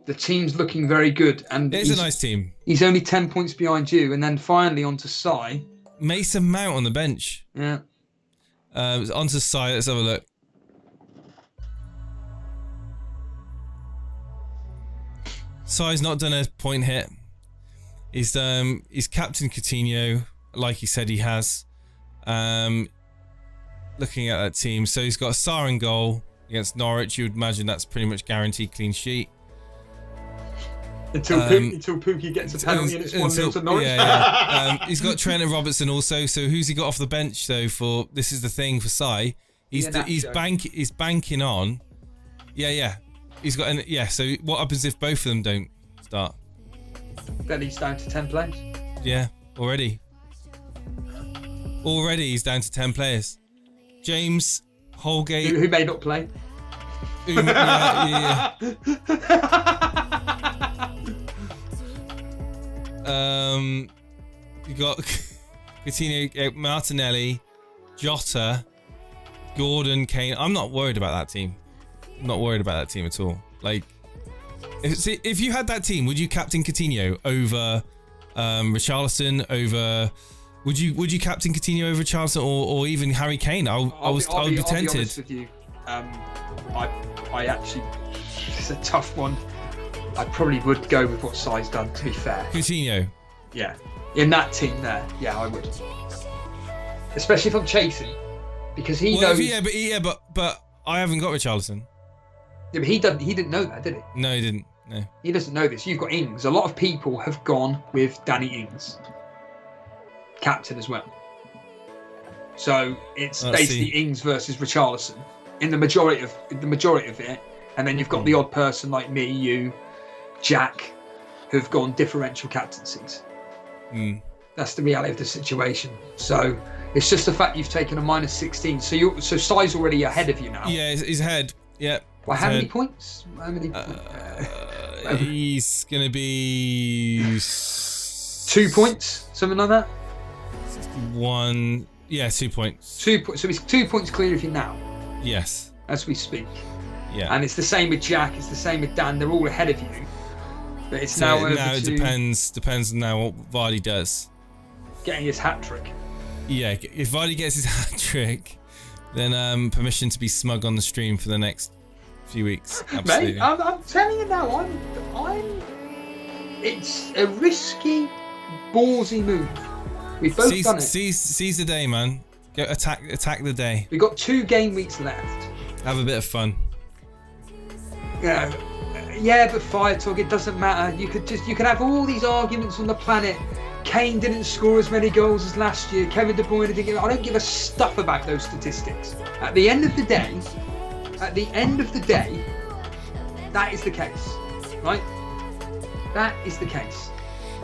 the team's looking very good, and it's a nice team. He's only 10 points behind you, and then finally onto Sai. Mason Mount on the bench. Yeah. Onto Sai. Let's have a look. Sai's not done a point hit. He's captain Coutinho, like he said he has. Looking at that team, so he's got a Sarr in goal against Norwich. You would imagine that's pretty much guaranteed clean sheet. Until Pookie gets a penalty and it's 1-0 to Norwich. He's got Trent and Robertson also. So who's he got off the bench though? For this is the thing for Sai. He's banking on. Yeah. He's got So what happens if both of them don't start? Then he's down to 10 players. Yeah, already he's down to 10 players. James Holgate, who may not play. Yeah. You got Coutinho, Martinelli, Jota, Gordon, Kane. I'm not worried about that team. I'm not worried about that team at all. Like, if you had that team, would you captain Coutinho over Richarlison? Would you captain Coutinho over Richarlison or even Harry Kane? I would be tempted. I'll be honest with you. I actually, it's a tough one. I probably would go with what Sai's done, to be fair. Coutinho. Yeah. In that team there, yeah, I would. Especially if I'm chasing, because he knows. But I haven't got Richarlison. Yeah, but he didn't know that, did he? No, he didn't. No. He doesn't know this. You've got Ings. A lot of people have gone with Danny Ings, captain as well. So it's basically Ings versus Richarlison in the majority of it, and then you've got the odd person like me, you, Jack, who've gone differential captaincies. That's the reality of the situation. So it's just the fact you've taken a -16. So Sai's already ahead of you now. Yeah, he's ahead. Yeah. Well, how many points? He's gonna be 2 points, something like that. 1. Yeah, 2 points. 2 points. So he's 2 points clear of you now. Yes. As we speak. Yeah. And it's the same with Jack. It's the same with Dan. They're all ahead of you. But it's now over it depends now what Vardy does. Getting his hat trick. Yeah, if Vardy gets his hat trick, then permission to be smug on the stream for the next few weeks. Absolutely. Mate, I'm telling you now, it's a risky, ballsy move. We've both done it. Seize the day, man. Go attack the day. We've got 2 game weeks left. Have a bit of fun. Yeah, but fire talk, it doesn't matter. You could have all these arguments on the planet. Kane didn't score as many goals as last year. Kevin De Bruyne didn't. I don't give a stuff about those statistics. At the end of the day, that is the case, right? That is the case.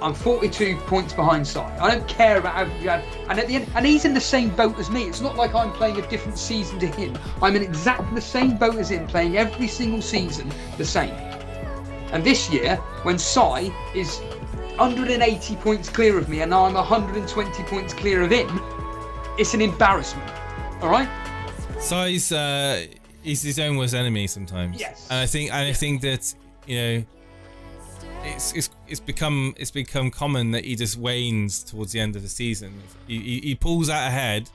I'm 42 points behind Si. I don't care about how you had, and at the end, and he's in the same boat as me. It's not like I'm playing a different season to him. I'm in exactly the same boat as him, playing every single season the same. And this year, when Si is 180 points clear of me, and now I'm 120 points clear of him, it's an embarrassment. All right? Si's he's his own worst enemy sometimes. Yes. And I think that, you know, it's become common that he just wanes towards the end of the season. He pulls out ahead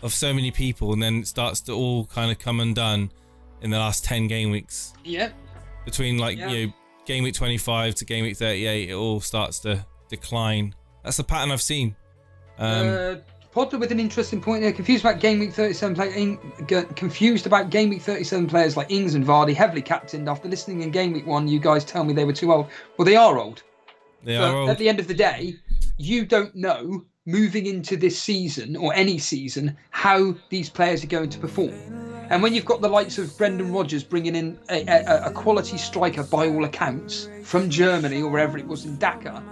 of so many people, and then starts to all kind of come undone in the last 10 game weeks. Yeah. Between you know, game week 25 to game week 38, it all starts to decline. That's the pattern I've seen. Potter with an interesting point there. Confused about game week 37 players like Ings and Vardy, heavily captained. After listening in game week 1, you guys tell me they were too old. Well, they are old. They are old. At the end of the day, you don't know moving into this season or any season how these players are going to perform. And when you've got the likes of Brendan Rodgers bringing in a quality striker by all accounts from Germany or wherever it was in Dhaka,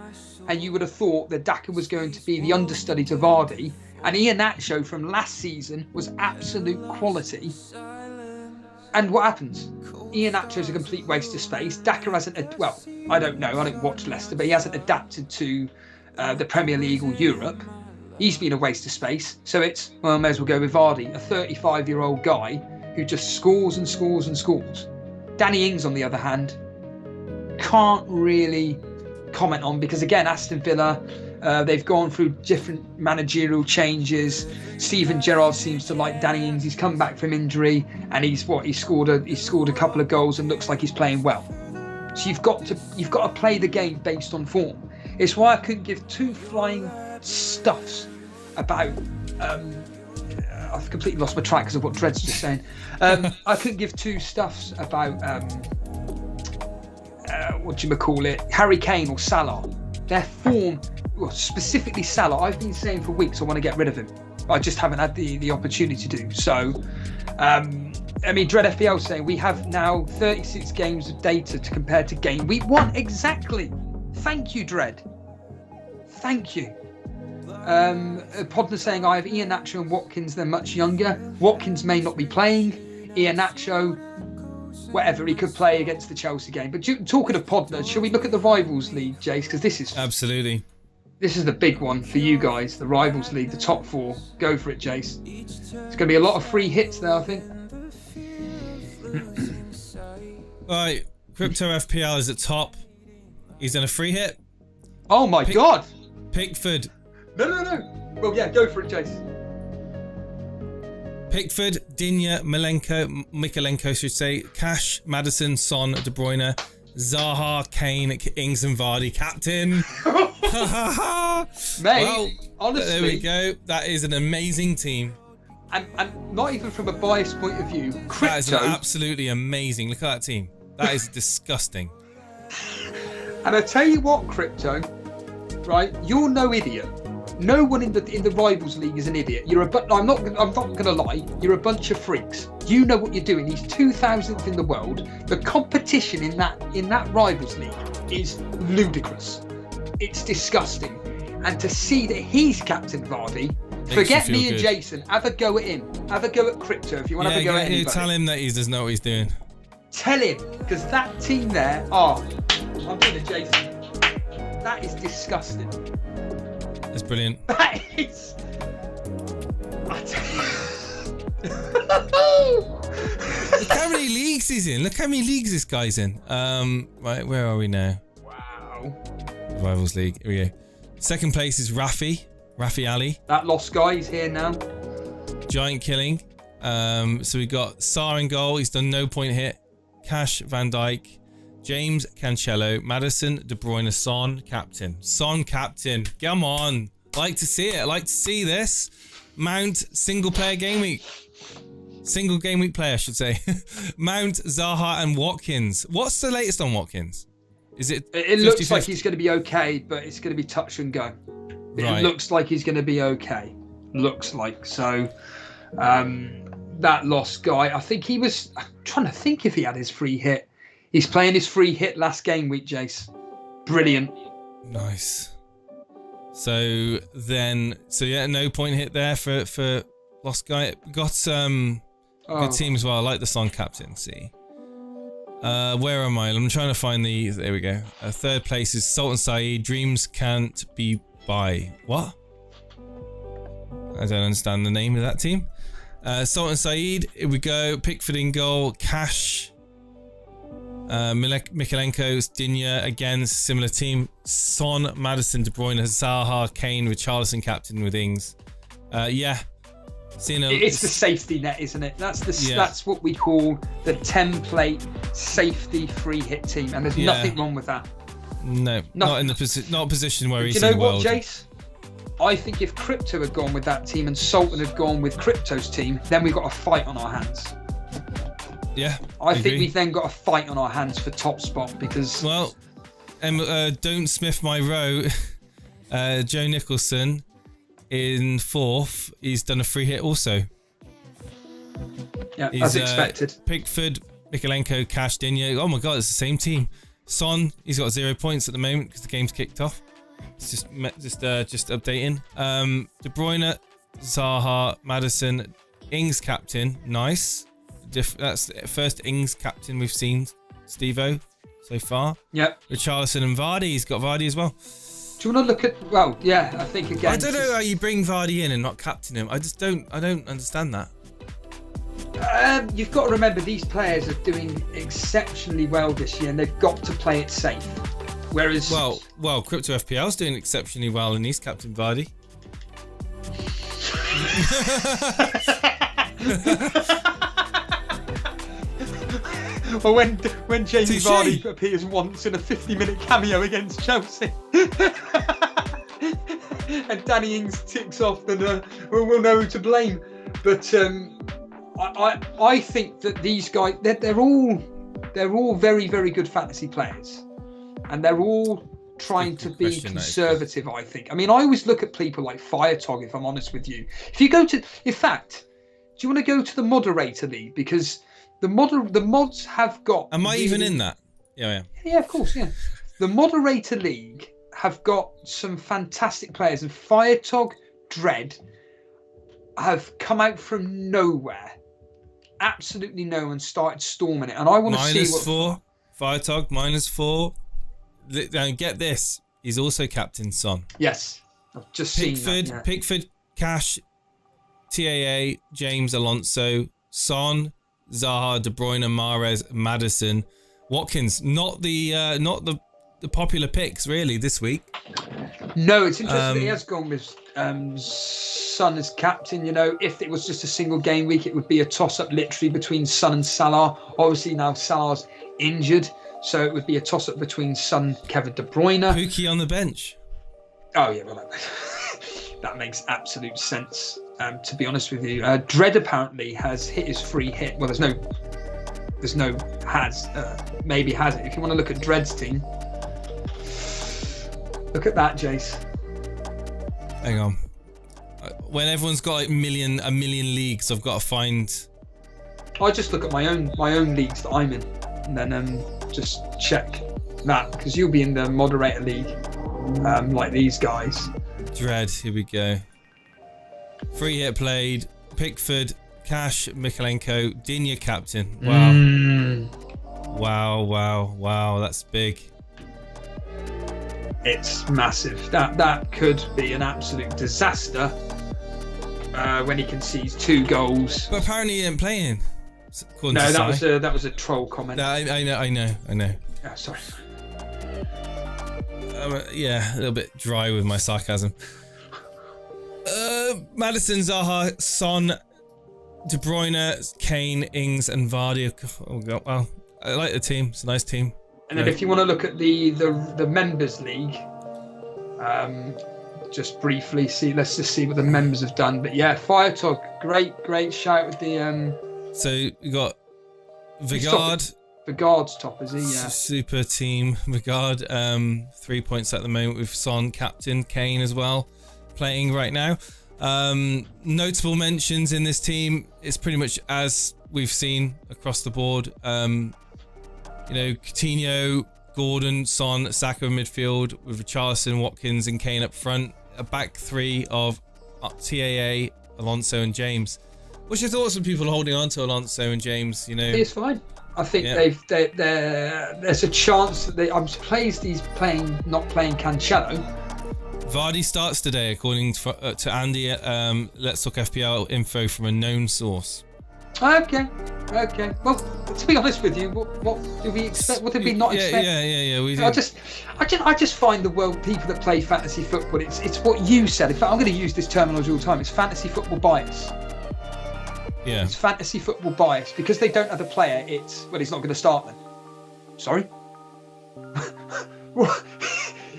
and you would have thought that Dhaka was going to be the understudy to Vardy, and Iheanacho from last season was absolute quality. And what happens? Iheanacho is a complete waste of space. Dhaka hasn't, well, I don't know, I don't watch Leicester, but he hasn't adapted to the Premier League or Europe. He's been a waste of space. So it's, well, I may as well go with Vardy, a 35-year-old guy who just scores and scores and scores. Danny Ings, on the other hand, can't really comment on, because again, Aston Villa, they've gone through different managerial changes. Steven Gerrard seems to like Danny Ings. He's come back from injury, and he scored a couple of goals and looks like he's playing well. So you've got to play the game based on form. It's why I couldn't give two flying stuffs about I've completely lost my track because of what Dred's just saying. I couldn't give two stuffs about Harry Kane or Salah. Their form, well, specifically Salah, I've been saying for weeks I want to get rid of him. I just haven't had the opportunity to. So, Dred FPL saying we have now 36 games of data to compare to game week 1. Exactly. Thank you, Dred. Thank you. Podner saying I have Iheanacho and Watkins. They're much younger. Watkins may not be playing. Iheanacho, whatever, he could play against the Chelsea game. But talking of Podner, shall we look at the Rivals League, Jace? Because this is absolutely. This is the big one for you guys, the Rivals League, the top 4. Go for it, Jace. It's going to be a lot of free hits there, I think. Right, Crypto FPL is at top. He's done a free hit. Oh my God! Pickford. No. Well, yeah, go for it, Jace. Pickford, Digne, Mikalenko should say, Cash, Maddison, Son, De Bruyne, Zaha, Kane, Ings and Vardy, captain. Mate, well, honestly, there we go. That is an amazing team. And not even from a biased point of view, Crypto. That is absolutely amazing. Look at that team. That is disgusting. And I tell you what, Crypto, right? You're no idiot. No one in the Rivals League is an idiot. I'm not gonna lie. You're a bunch of freaks. You know what you're doing. He's 2000th in the world. The competition in that Rivals League is ludicrous. It's disgusting. And to see that he's captain Vardy, forget me and Jason. Have a go at him. Have a go at Crypto if you want to have a go at anybody. Tell him that he doesn't know what he's doing. Tell him, because that team there, I'm going to Jason. That is disgusting. That's brilliant. That is. Look how many leagues he's in. Look how many leagues this guy's in. Right, where are we now? Wow. Rivals League. Here we go. Second place is Rafi Ali. That lost guy, he's here now. Giant killing. So we got Sarr in goal. He's done no point hit. Cash, Van Dijk, James, Cancelo, Maddison, De Bruyne, Son, captain. Son, captain. Come on. Like to see it. Like to see this. Mount, single player game week. Single game week player, I should say. Mount, Zaha, and Watkins. What's the latest on Watkins? Is it? It looks like he's going to be okay, but it's going to be touch and go. It looks like he's going to be okay. Looks like. So, that lost guy, I think he was. I'm trying to think if he had his free hit. He's playing his free hit last game week, Jace. Brilliant. Nice. So yeah, no point hit there for lost guy. Got good team as well. I like the Son captaincy. Where am I? I'm trying to find the. There we go. Third place is Sultan Saeed. Dreams can't be by what? I don't understand the name of that team. Sultan Saeed. Here we go. Pickford in goal. Cash. Mikalenko, Digne, again, similar team. Son, Maddison, De Bruyne, Zaha, Kane, Richarlison captain with Ings. Yeah. It's the safety net, isn't it? That's what we call the template safety free hit team, and there's nothing wrong with that. No, not in the not a position where he's in the world. You know what, Jace? I think if Crypto had gone with that team and Sultan had gone with Crypto's team, then we've got a fight on our hands. Yeah, I think we've then got a fight on our hands for top spot because. Well, don't Smith my row. Joe Nicholson in fourth. He's done a free hit also. Yeah, as expected. Pickford, Mikalenko, Cash, Digne. Oh my God, it's the same team. Son, he's got 0 points at the moment because the game's kicked off. It's just updating. De Bruyne, Zaha, Maddison, Ings captain. Nice. That's the first Ings captain we've seen, Steve-O, so far. Yep. Richarlison and Vardy. He's got Vardy as well. Do you want to look at? Well, yeah, I think again. I don't know how you bring Vardy in and not captain him. I don't understand that. You've got to remember these players are doing exceptionally well this year, and they've got to play it safe. Whereas, well, Crypto FPL's doing exceptionally well, and he's captain Vardy. Well, when Jamie Vardy appears once in a 50-minute cameo against Chelsea, and Danny Ings ticks off, then we'll know who to blame. But I think that these guys, they're all very, very good fantasy players, and they're all trying to be conservative. I think. I mean, I always look at people like Firetog. If I'm honest with you, if you go to, in fact, do you want to go to the moderator league, because the mods have got. Am I even in that? Yeah. Yeah, of course. Yeah, the moderator league have got some fantastic players, and Firetog, Dread have come out from nowhere, absolutely no one, started storming it, and I want to see what. -4, Firetog -4. Now get this, he's also captain Son. Yes, I've just seen that. Yeah. Pickford, Cash, TAA, James, Alonso, Son, Zaha, De Bruyne, Mahrez, Maddison, Watkins. Not the popular picks really this week. No, it's interesting that he has gone with Son as captain. You know, if it was just a single game week, it would be a toss-up literally between Son and Salah. Obviously now Salah's injured, so it would be a toss-up between Son, Kevin De Bruyne. Pookie on the bench. Oh yeah, well that makes absolute sense. To be honest with you, Dread apparently has hit his free hit. Well, maybe has it. If you want to look at Dread's team, look at that, Jace. Hang on. When everyone's got like a million leagues, I've got to find. I just look at my own leagues that I'm in, and then just check that, because you'll be in the moderator league, like these guys. Dread, here we go. Free hit played. Pickford, Cash, Mikalenko, Digne captain. Wow. Wow. That's big. It's massive. That could be an absolute disaster when he concedes 2 goals. But apparently he didn't play in. No, that was a troll comment. I know. Oh, sorry. Yeah, a little bit dry with my sarcasm. Maddison, Zaha, Son, De Bruyne, Kane, Ings, and Vardy. Oh god, well, I like the team. It's a nice team. And then if you want to look at the members league, just briefly let's just see what the members have done. But yeah, Firetog, great shout with the. So we got Vigard. Vigard's top, is he? Yeah. Super team Vigard. 3 points at the moment with Son, captain, Kane as well, playing right now. Notable mentions in this team. It's pretty much as we've seen across the board. Coutinho, Gordon, Son, Saka in midfield with Richarlison, Watkins and Kane up front. A back three of TAA, Alonso and James. What's your thoughts on people holding on to Alonso and James? It's fine. I think there's a chance that I'm surprised he's not playing Cancelo. Vardy starts today, according to Andy at Let's Talk FPL info from a known source. Okay. Well, to be honest with you, what do we expect? What did we not expect? Yeah. We I just find the world people that play fantasy football. It's what you said. In fact, I'm going to use this terminology all the time. It's fantasy football bias. Yeah. It's fantasy football bias because they don't have a player. He's not going to start then. Sorry.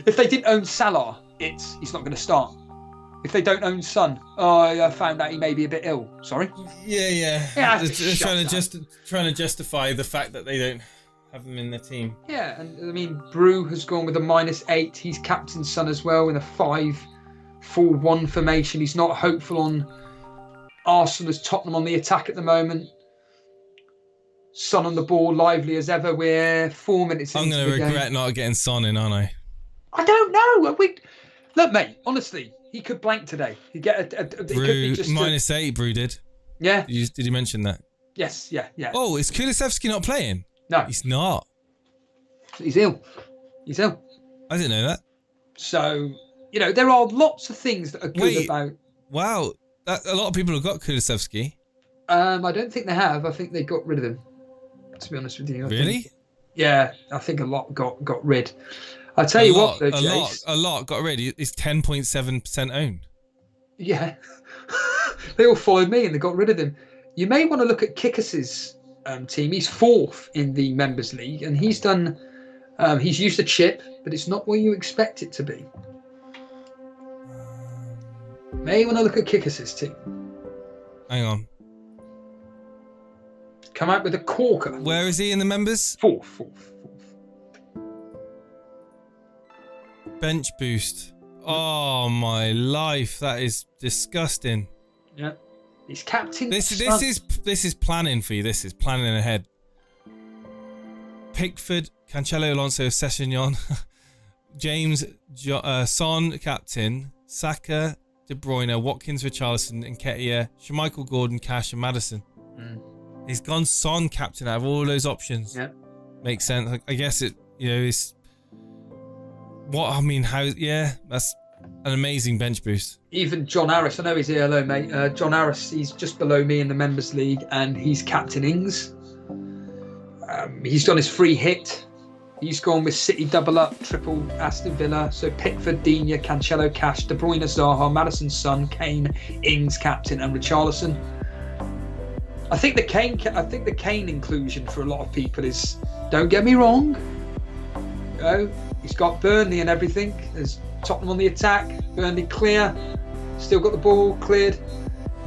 If they didn't own Salah, he's not going to start. If they don't own Son, I found out he may be a bit ill. Sorry. Yeah. They're trying to justify the fact that they don't have him in their team. Yeah, and I mean, Brew has gone with a -8. He's captain Son as well in a 5-4-1 formation. He's not hopeful on Arsenal as Tottenham on the attack at the moment. Son on the ball, lively as ever. We're 4 minutes into the game. I'm going to regret not getting Son in, aren't I? I don't know. Look, mate, honestly, he could blank today. He'd get Brew, -8, Brew did. Yeah. Did you mention that? Yes, yeah. Oh, is Kulusevski not playing? No. He's not. He's ill. I didn't know that. So, there are lots of things that are good about... Wow. A lot of people have got Kulusevski. I don't think they have. I think they got rid of him, to be honest with you. Really? I think a lot got rid. I'll tell you what, though, Jace. A lot got rid. It's 10.7% owned. Yeah. They all followed me and they got rid of him. You may want to look at Kikas's team. He's 4th in the Members League and he's done... he's used a chip, but it's not what you expect it to be. May want to look at Kikas's team. Hang on. Come out with a corker. Where is he in the members? Fourth. Bench boost. Oh my life, that is disgusting. Yeah, he's captain. This is planning for you. This is planning ahead. Pickford, Cancelo, Alonso, Sessegnon, James, Son, captain, Saka, De Bruyne, Watkins, Richarlison, Nketiah, Schmeichel, Gordon, Cash, and Maddison. He's gone Son captain out of all those options. Yeah, makes sense. I guess it. It's what I mean. How? Yeah, that's an amazing bench boost. Even John Harris. I know he's here. Hello, mate. John Harris. He's just below me in the members league, and he's captain Ings. He's done his free hit. He's gone with City double up, triple Aston Villa. So Pickford, Digne, Cancelo, Cash, De Bruyne, Zaha, Maddison, Son, Kane, Ings, captain, and Richarlison. I think the Kane inclusion for a lot of people is, don't get me wrong, he's got Burnley and everything. There's Tottenham on the attack, Burnley clear, still got the ball cleared.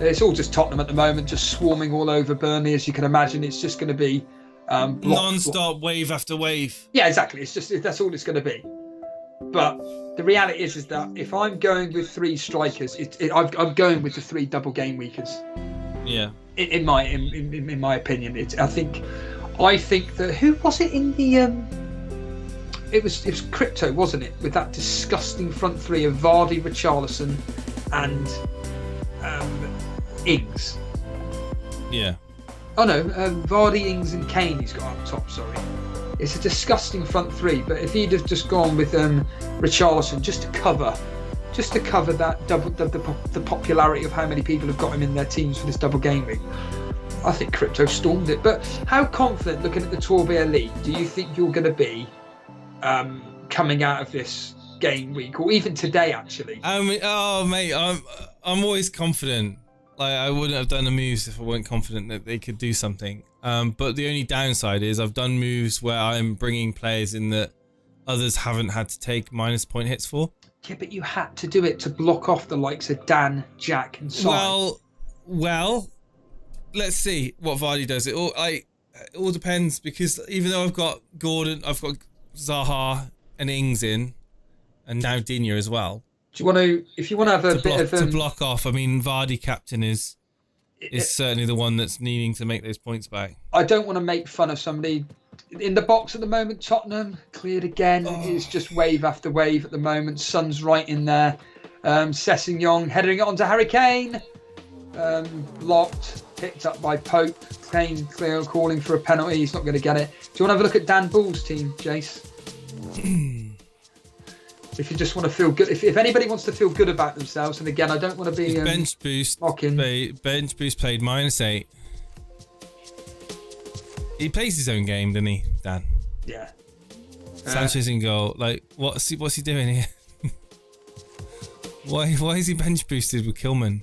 It's all just Tottenham at the moment, just swarming all over Burnley, as you can imagine. It's just going to be non-stop, wave after wave. Yeah, exactly. That's all it's going to be. But the reality is that if I'm going with three strikers, I'm going with the three double game weekers. Yeah. In my opinion, I think that who was it in the it was Crypto, wasn't it, with that disgusting front three of Vardy, Richarlison, and Ings. Yeah. Oh no, Vardy, Ings, and Kane. He's got up top. Sorry, it's a disgusting front three. But if he'd have just gone with Richarlison just to cover that double, the popularity of how many people have got him in their teams for this double game week, I think Crypto stormed it. But how confident, looking at the Torbay Elite, do you think you're going to be coming out of this game week, or even today actually? Oh mate, I'm always confident. Like, I wouldn't have done the moves if I weren't confident that they could do something. But the only downside is I've done moves where I'm bringing players in that others haven't had to take minus point hits for. Yeah, but you had to do it to block off the likes of Dan, Jack, and Simon. Well, let's see what Vardy does. It all depends, because even though I've got Gordon, I've got Zaha and Ings in, and now Digne as well. Do you want to, if you want to have a bit of to block off? I mean, Vardy captain is certainly the one that's needing to make those points back. I don't want to make fun of somebody in the box at the moment. Tottenham cleared again. It's just wave after wave at the moment. Son's right in there. Sessegnon heading it onto Harry Kane. Blocked, picked up by Pope. Kane clear, calling for a penalty. He's not going to get it. Do you want to have a look at Dan Bull's team, Jace? If you just want to feel good, if anybody wants to feel good about themselves, and again, I don't want to be bench boost mocking. Bench boost played -8. He plays his own game, doesn't he, Dan? Yeah. Sanchez in goal. Like, what's he doing here? Why is he bench boosted with Kilman?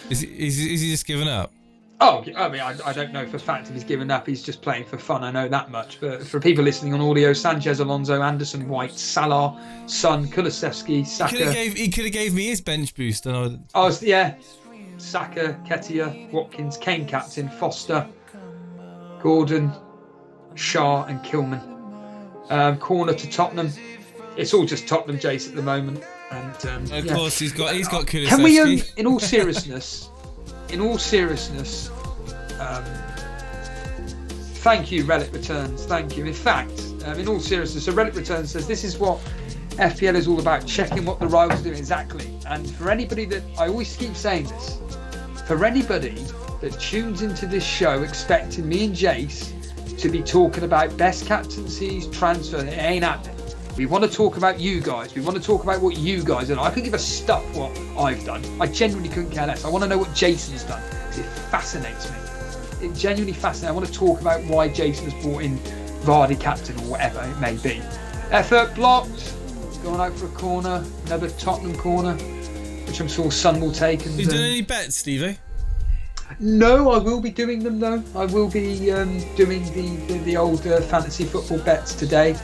Is he just giving up? Oh, I mean, I don't know for a fact if he's given up. He's just playing for fun. I know that much. But for people listening on audio, Sanchez, Alonso, Anderson, White, Salah, Son, Kulusevski, Saka. He could have gave me his bench boost. Saka, Nketiah, Watkins, Kane captain, Foster, Gordon, Shah, and Kilman. Corner to Tottenham. It's all just Tottenham, Jace, at the moment. And of course, he's got Kulusevski. Can we, in all seriousness? Thank you, Relic Returns. Thank you. In fact, in all seriousness, so Relic Returns says this is what FPL is all about, checking what the rivals are doing exactly. And for anybody that, I always keep saying this, for anybody that tunes into this show expecting me and Jace to be talking about best captaincies, transfer, it ain't happening. We want to talk about you guys. We want to talk about what you guys are. I couldn't give a stuff what I've done. I genuinely couldn't care less. I want to know what Jason's done. It fascinates me. It genuinely fascinates me. I want to talk about why Jason has brought in Vardy captain or whatever it may be. Effort blocked. Going out for a corner. Another Tottenham corner, which I'm sure Son will take. And, you doing any bets, Stevie? No, I will be doing them though. I will be doing the old fantasy football bets today.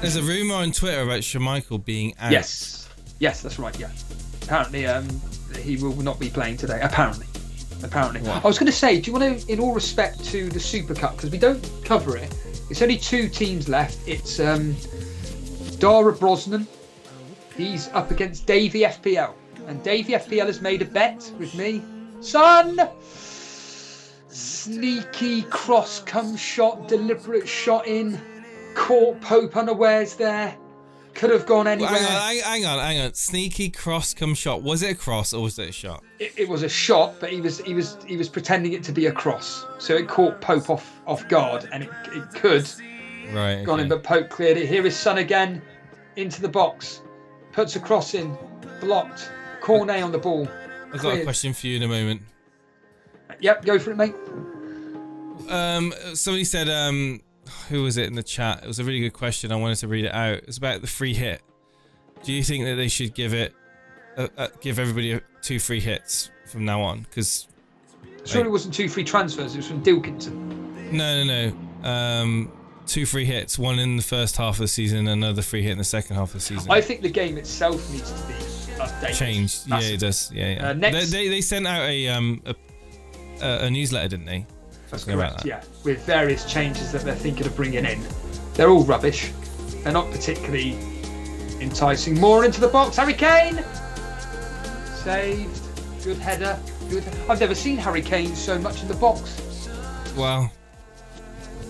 There's a rumour on Twitter about Schmeichel being out. Yes, that's right. Yeah. apparently he will not be playing today. Apparently. What? I was going to say, do you want to, in all respect to the Super Cup, because we don't cover it, it's only 2 teams left. It's Dara Brosnan. He's up against Davey FPL. And Davey FPL has made a bet with me. Son! Sneaky cross come shot, deliberate shot in. Caught Pope unawares there. Could have gone anywhere. Well, hang on. Sneaky cross come shot. Was it a cross or was it a shot? It was a shot, but he was pretending it to be a cross. So it caught Pope off guard, and it could right gone in, but Pope cleared it. Here is Son again into the box, puts a cross in, blocked. Cornet on the ball. I've got a question for you in a moment. Yep, go for it, mate. Somebody said, who was it in the chat? It was a really good question. I wanted to read it out. It's about the free hit. Do you think that they should give everybody 2 free hits from now on? Because sure, it wasn't 2 free transfers. It was from Dilkinson. No. 2 free hits. One in the first half of the season, another free hit in the second half of the season. I think the game itself needs to be updated. Changed. Yeah, it does. Yeah. They sent out a newsletter, didn't they? That's correct, yeah. With various changes that they're thinking of bringing in. They're all rubbish. They're not particularly enticing. More into the box. Harry Kane! Saved. Good header. I've never seen Harry Kane so much in the box. Wow.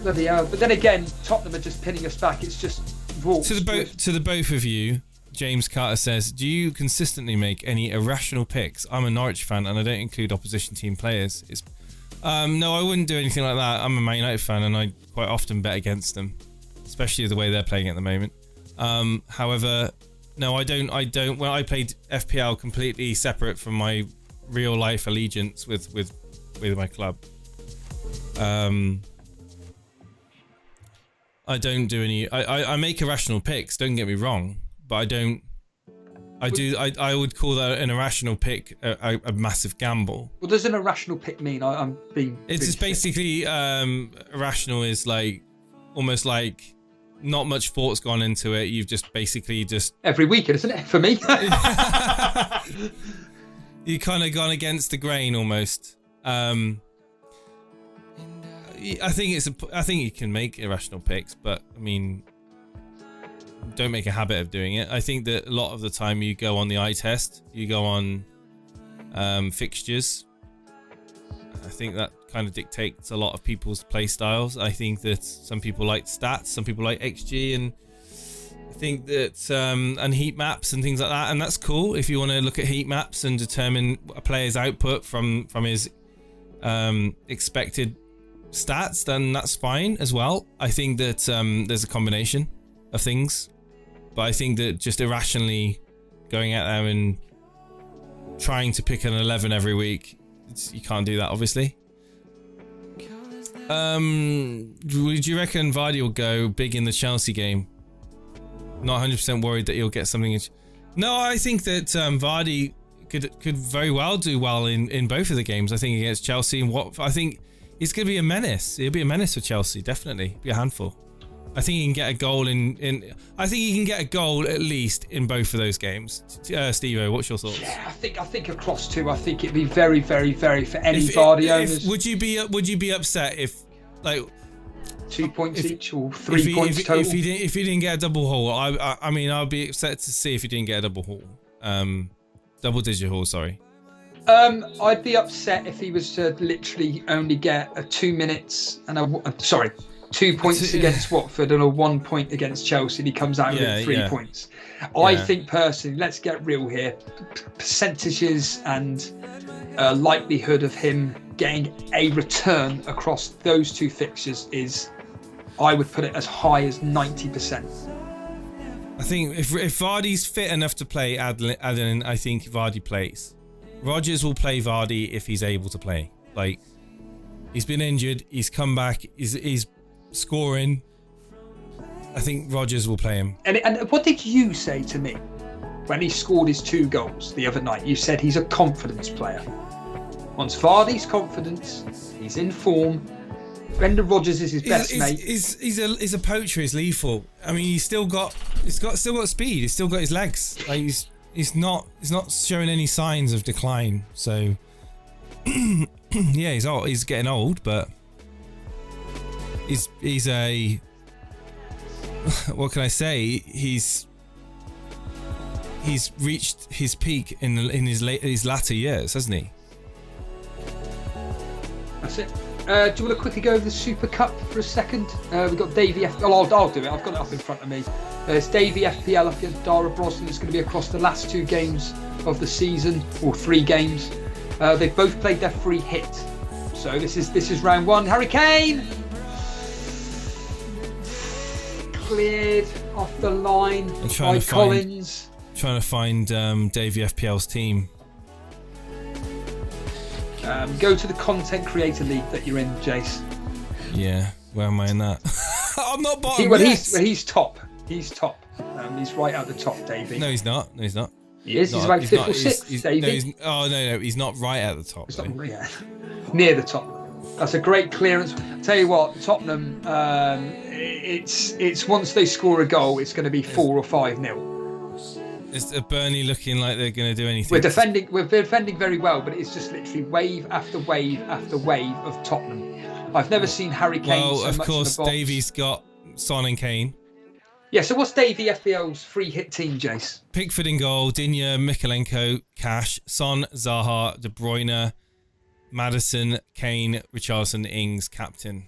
Bloody hell. But then again, Tottenham are just pinning us back. It's just walks. To the both of you, James Carter says, do you consistently make any irrational picks? I'm a Norwich fan and I don't include opposition team players. No, I wouldn't do anything like that. I'm a Man United fan and I quite often bet against them, especially the way they're playing at the moment. However, no, I don't. Well, I played FPL completely separate from my real life allegiance with my club. I don't do any. I make irrational picks. Don't get me wrong, but I don't. I would call that an irrational pick a massive gamble. What does an irrational pick mean? I'm being. It's just basically irrational is like almost like not much thought's gone into it. You've just basically just every weekend, isn't it? For me, you kind of gone against the grain almost. I think you can make irrational picks, but I mean, don't make a habit of doing it. I think that a lot of the time you go on the eye test, you go on fixtures. I think that kind of dictates a lot of people's play styles. I think that some people like stats, some people like XG, and I think that and heat maps and things like that, and that's cool if you want to look at heat maps and determine a player's output from his expected stats, then that's fine as well. I think that there's a combination of things, but I think that just irrationally going out there and trying to pick an 11 every week, you can't do that, obviously. Would you reckon Vardy will go big in the Chelsea game? Not 100% worried that he'll get something. No, I think that Vardy could very well do well in both of the games. I think against Chelsea and I think he's going to be a menace. He'll be a menace for Chelsea, definitely. Be a handful. I think he can get a goal I think he can get a goal at least in both of those games. Steve-O, what's your thoughts? Yeah, I think across 2. I think it'd be very, very, very for any Vardy owners. Would you be upset if like 2 points each or 3 points total? If he didn't get a double haul, I mean, I'd be upset to see if he didn't get a double haul. Double digit haul, sorry. I'd be upset if he was to literally only get a 2 minutes and 2 points against Watford and a 1 point against Chelsea, and he comes out with 3 points. I think personally, let's get real here, percentages and likelihood of him getting a return across those 2 fixtures is, I would put it as high as 90%. I think if Vardy's fit enough to play Adeline, I think Vardy plays. Rodgers will play Vardy if he's able to play. Like, he's been injured, he's come back, he's scoring. I think Rodgers will play him. And what did you say to me when he scored his 2 goals the other night? You said he's a confidence player. Once Vardy's confidence, he's in form. Brendan Rodgers is his best mate. He's a poacher. He's lethal. I mean, he's still got speed. He's still got his legs. Like he's not showing any signs of decline. So yeah, he's old. He's getting old, but he's a what can I say? He's reached his peak in his latter years, hasn't he? That's it. Do you want to quickly go over the Super Cup for a second? We've got Davey FPL. I'll do it. I've got it up in front of me. It's Davey FPL up against Dara Brosnan. It's going to be across the last 2 games of the season, or 3 games. They've both played their free hit. So this is round 1. Harry Kane cleared off the line by Collins. Trying to find Davey FPL's team. Go to the content creator league that you're in, Jace. Yeah, where am I in that? I'm not bottom. He's top. He's top. He's right at the top, Davey. No, he's not. He is. He's about 5th or 6th, Davey. No, he's not right at the top. He's not near the top. That's a great clearance. I'll tell you what, Tottenham. It's once they score a goal, it's going to be 4 or 5-0. Is Burnley looking like they're going to do anything? We're defending very well, but it's just literally wave after wave after wave of Tottenham. I've never seen Harry Kane so much in the box. Well, of course, Davey's got Son and Kane. Yeah, so what's Davey FPL's free hit team, Jace? Pickford in goal, Digne, Mikalenko, Cash, Son, Zaha, De Bruyne, Maddison, Kane, Richarlison, Ings, captain.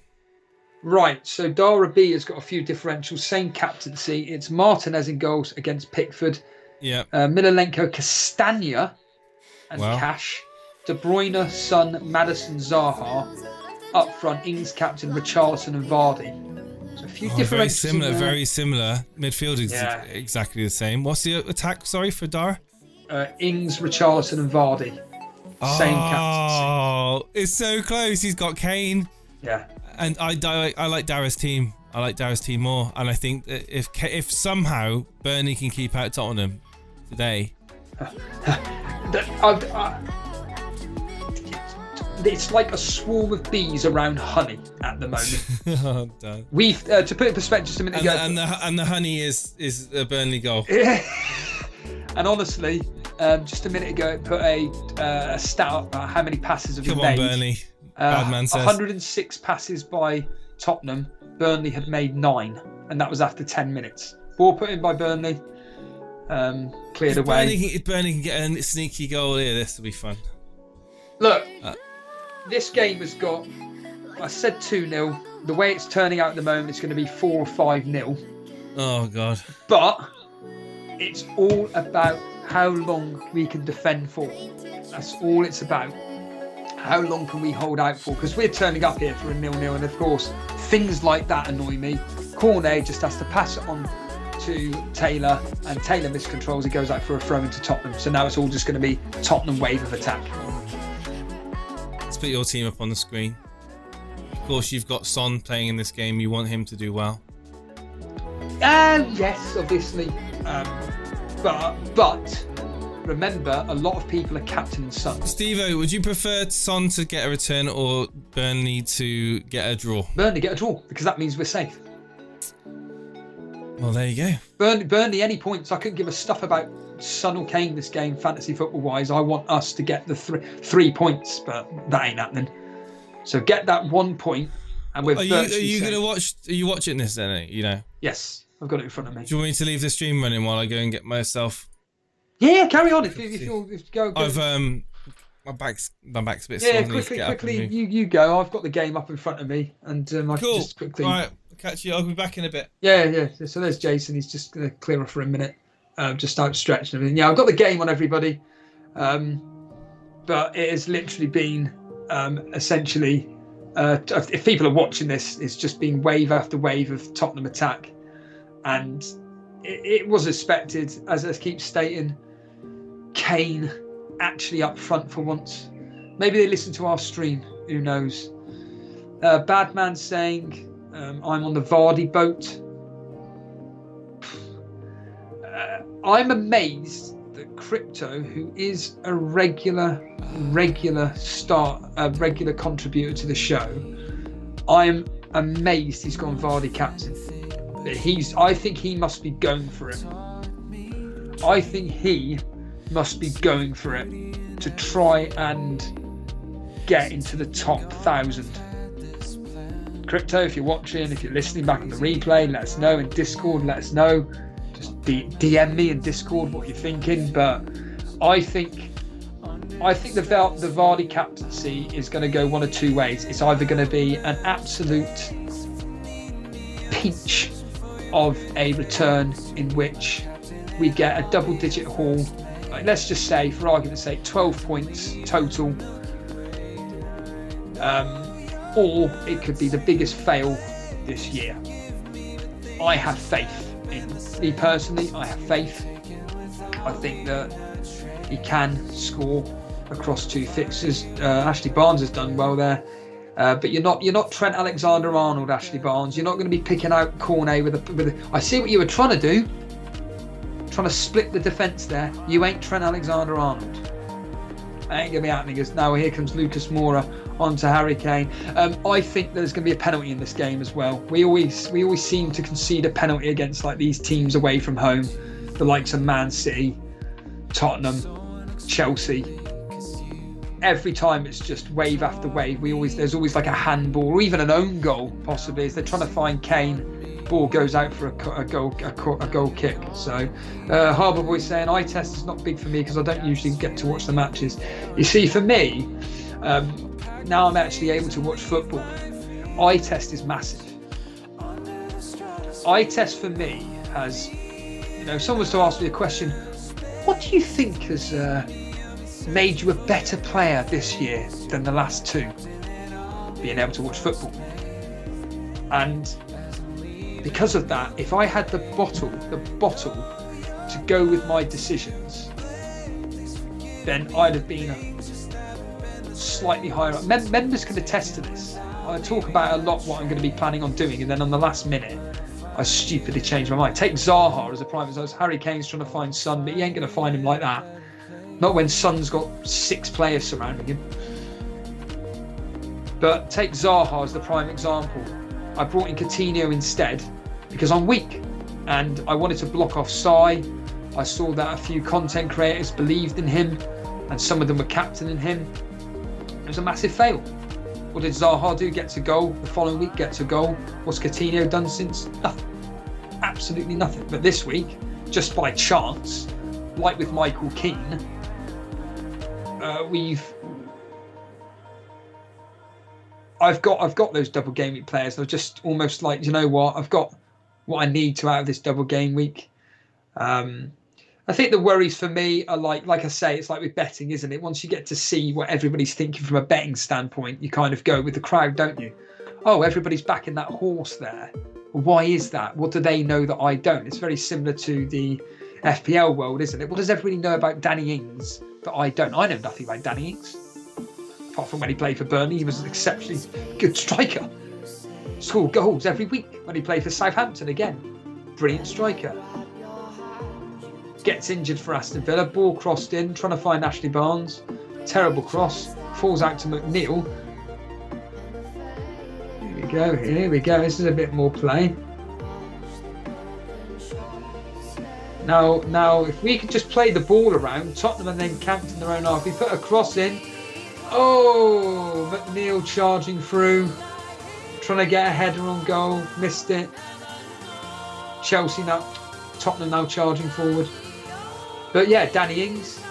Right, so Dara B has got a few differentials, same captaincy. It's Martinez in goals against Pickford. Yeah. Minileague, Castagna and Cash. De Bruyne, Son, Maddison, Zaha. Up front, Ings captain, Richarlison and Vardy. So a few different. Very similar. Midfield is exactly the same. What's the attack? Sorry for Dar. Ings, Richarlison and Vardy. Same captaincy. Oh, it's so close. He's got Kane. Yeah. And I like Dara's team. I like Dara's team more. And I think that if somehow Burnley can keep out Tottenham today. It's like a swarm of bees around honey at the moment. Oh, we've to put it in perspective just a minute ago. And the honey is a Burnley goal. And honestly, just a minute ago, it put a stat up about how many passes have been made. Come on, Burnley. Badman says 106 passes by Tottenham. Burnley had made 9, and that was after 10 minutes. Ball put in by Burnley. Cleared away. If Burnley can get a sneaky goal here, this will be fun. Look, this game has got, I said 2-0. The way it's turning out at the moment, it's going to be 4 or 5-0. Oh, God. But it's all about how long we can defend for. That's all it's about. How long can we hold out for? Because we're turning up here for a 0-0, and of course, things like that annoy me. Cornet just has to pass it on to Taylor, and Taylor miscontrols. It goes out for a throw into Tottenham. So now it's all just going to be Tottenham wave of attack. Let's put your team up on the screen. Of course, you've got Son playing in this game. You want him to do well. Yes, obviously. But remember, a lot of people are captaining Son. Steve-O, would you prefer Son to get a return or Burnley to get a draw? Burnley get a draw, because that means we're safe. Well, there you go. Burnley, any points. I couldn't give a stuff about Son or Kane this game, fantasy football-wise. I want us to get the 3 points, but that ain't happening. So get that 1 point, and we're virtually safe. Are you watching this then, you know? Yes, I've got it in front of me. Do you want me to leave the stream running while I go and get myself... Yeah, carry on if you go. I've my back's a bit sore. Yeah, quickly. You go. I've got the game up in front of me, and I can just quickly. All right, I'll catch you. I'll be back in a bit. Yeah. So there's Jason. He's just going to clear off for a minute, just outstretched and everything. Yeah, I've got the game on everybody, but it has literally been essentially. If people are watching this, it's just been wave after wave of Tottenham attack, and it was expected, as I keep stating. Kane actually up front for once. Maybe they listen to our stream, who knows. Badman saying I'm on the Vardy boat. I'm amazed that Crypto, who is a regular contributor to the show, I'm amazed he's gone Vardy captain. I think he must be going for it. I think he must be going for it to try and get into the top 1,000. Crypto, if you're watching, if you're listening back on the replay, let us know in Discord. Let us know. Just DM me in Discord what you're thinking. But I think the Vardy captaincy is going to go one of two ways. It's either going to be an absolute peach of a return in which we get a double-digit haul. Like, let's just say, for argument's sake, 12 points total. Or it could be the biggest fail this year. I have faith in me personally. I have faith. I think that he can score across two fixtures. Ashley Barnes has done well there, but you're not Trent Alexander-Arnold, Ashley Barnes. You're not going to be picking out Cornet with a. I see what you were trying to do, trying to split the defence there. You ain't Trent Alexander-Arnold. Ain't gonna be happening. As now here comes Lucas Moura onto Harry Kane. I think there's going to be a penalty in this game as well. We always seem to concede a penalty against like these teams away from home, the likes of Man City, Tottenham, Chelsea. Every time it's just wave after wave. There's always like a handball or even an own goal possibly as they're trying to find Kane. Ball goes out for a goal kick. So Harbour Boy saying eye test is not big for me because I don't usually get to watch the matches. You see, for me, now I'm actually able to watch football. Eye test is massive. Eye test for me has, if someone was to ask me a question, what do you think has made you a better player this year than the last two? Being able to watch football. And because of that, if I had the bottle to go with my decisions, then I'd have been slightly higher up. Members can attest to this. I talk about a lot what I'm going to be planning on doing, and then on the last minute, I stupidly change my mind. Take Zaha as a prime example. Harry Kane's trying to find Son, but he ain't going to find him like that. Not when Son's got 6 players surrounding him. But take Zaha as the prime example. I brought in Coutinho instead because I'm weak and I wanted to block off Sai. I saw that a few content creators believed in him and some of them were captaining him. It was a massive fail. What did Zaha do? Gets a goal. The following week gets a goal. What's Coutinho done since? Nothing. Absolutely nothing. But this week, just by chance, like with Michael Keane, I've got those double game week players. They're just almost like, you know what? I've got what I need to out of this double game week. I think the worries for me are like I say, it's like with betting, isn't it? Once you get to see what everybody's thinking from a betting standpoint, you kind of go with the crowd, don't you? Oh, everybody's backing that horse there. Why is that? What do they know that I don't? It's very similar to the FPL world, isn't it? What does everybody know about Danny Ings that I don't? I know nothing about Danny Ings. Apart from when he played for Burnley, he was an exceptionally good striker. Scored goals every week. When he played for Southampton, again, brilliant striker. Gets injured for Aston Villa. Ball crossed in, trying to find Ashley Barnes. Terrible cross. Falls out to McNeil. Here we go. This is a bit more play. Now, if we could just play the ball around, Tottenham and then camped in their own half. We put a cross in. Oh, McNeil charging through, trying to get a header on goal, missed it. Chelsea now, Tottenham now charging forward. But yeah, Danny Ings,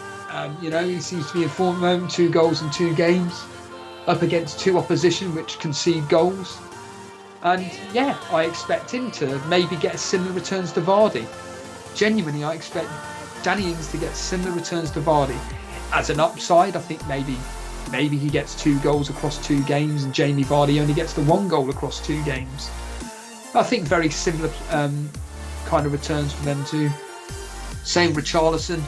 he seems to be in form at the moment. 2 goals in 2 games, up against 2 opposition which concede goals. And yeah, I expect him to maybe get similar returns to Vardy. Genuinely, I expect Danny Ings to get similar returns to Vardy. As an upside, I think maybe he gets 2 goals across 2 games and Jamie Vardy only gets the 1 goal across 2 games. I think very similar kind of returns for them too. Same with Richarlison.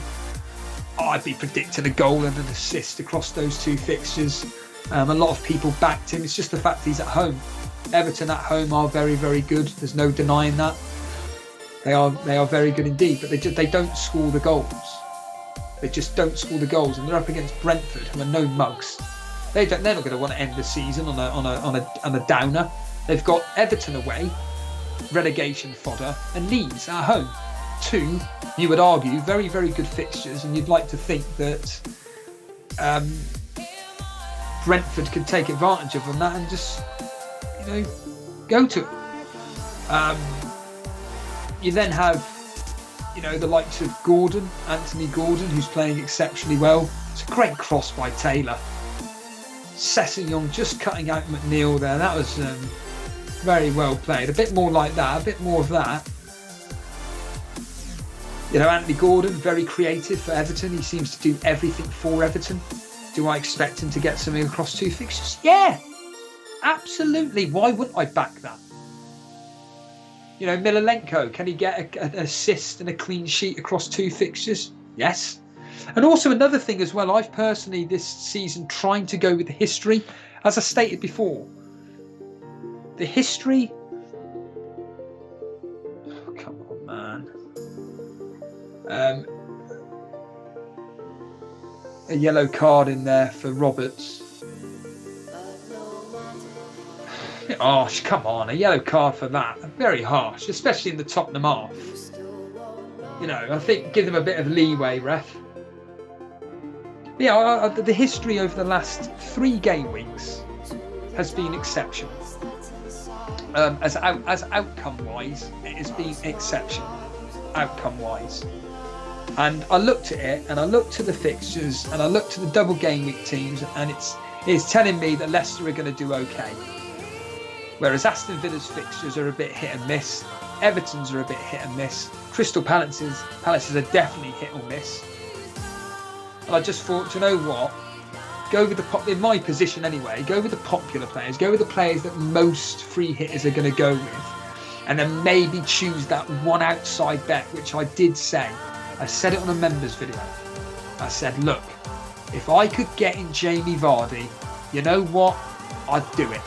I'd be predicting a goal and an assist across those 2 fixtures. A lot of people backed him. It's just the fact he's at home. Everton at home are very, very good. There's no denying that. They are very good indeed, but they don't score the goals. They just don't score the goals, and they're up against Brentford, who are no mugs. They're not going to want to end the season on a downer. They've got Everton away, relegation fodder, and Leeds at home. two, you would argue, very, very good fixtures, and you'd like to think that Brentford could take advantage of that and just, go to it. You then have, the likes of Anthony Gordon, who's playing exceptionally well. It's a great cross by Taylor. Sessegnon just cutting out McNeil there. That was very well played. A bit more like that, a bit more of that. Anthony Gordon, very creative for Everton. He seems to do everything for Everton. Do I expect him to get something across two fixtures? Yeah, absolutely. Why wouldn't I back that? Milenko, can he get an assist and a clean sheet across two fixtures? Yes. And also another thing as well, I've personally this season trying to go with the history. As I stated before, the history... Oh, come on, man. A yellow card in there for Roberts. Harsh, come on, a yellow card for that. Very harsh, especially in the Tottenham half. I think give them a bit of leeway, ref. But yeah, the history over the last 3 game weeks has been exceptional. As outcome-wise, it has been exceptional. Outcome-wise. And I looked at it, and I looked at the fixtures, and I looked at the double game week teams, and it's telling me that Leicester are going to do okay. Whereas Aston Villa's fixtures are a bit hit and miss. Everton's are a bit hit and miss. Crystal Palace's are definitely hit or miss. And I just thought, you know what? Go with in my position anyway, go with the popular players. Go with the players that most free hitters are going to go with. And then maybe choose that one outside bet, which I did say. I said it on a members video. I said, look, if I could get in Jamie Vardy, you know what? I'd do it.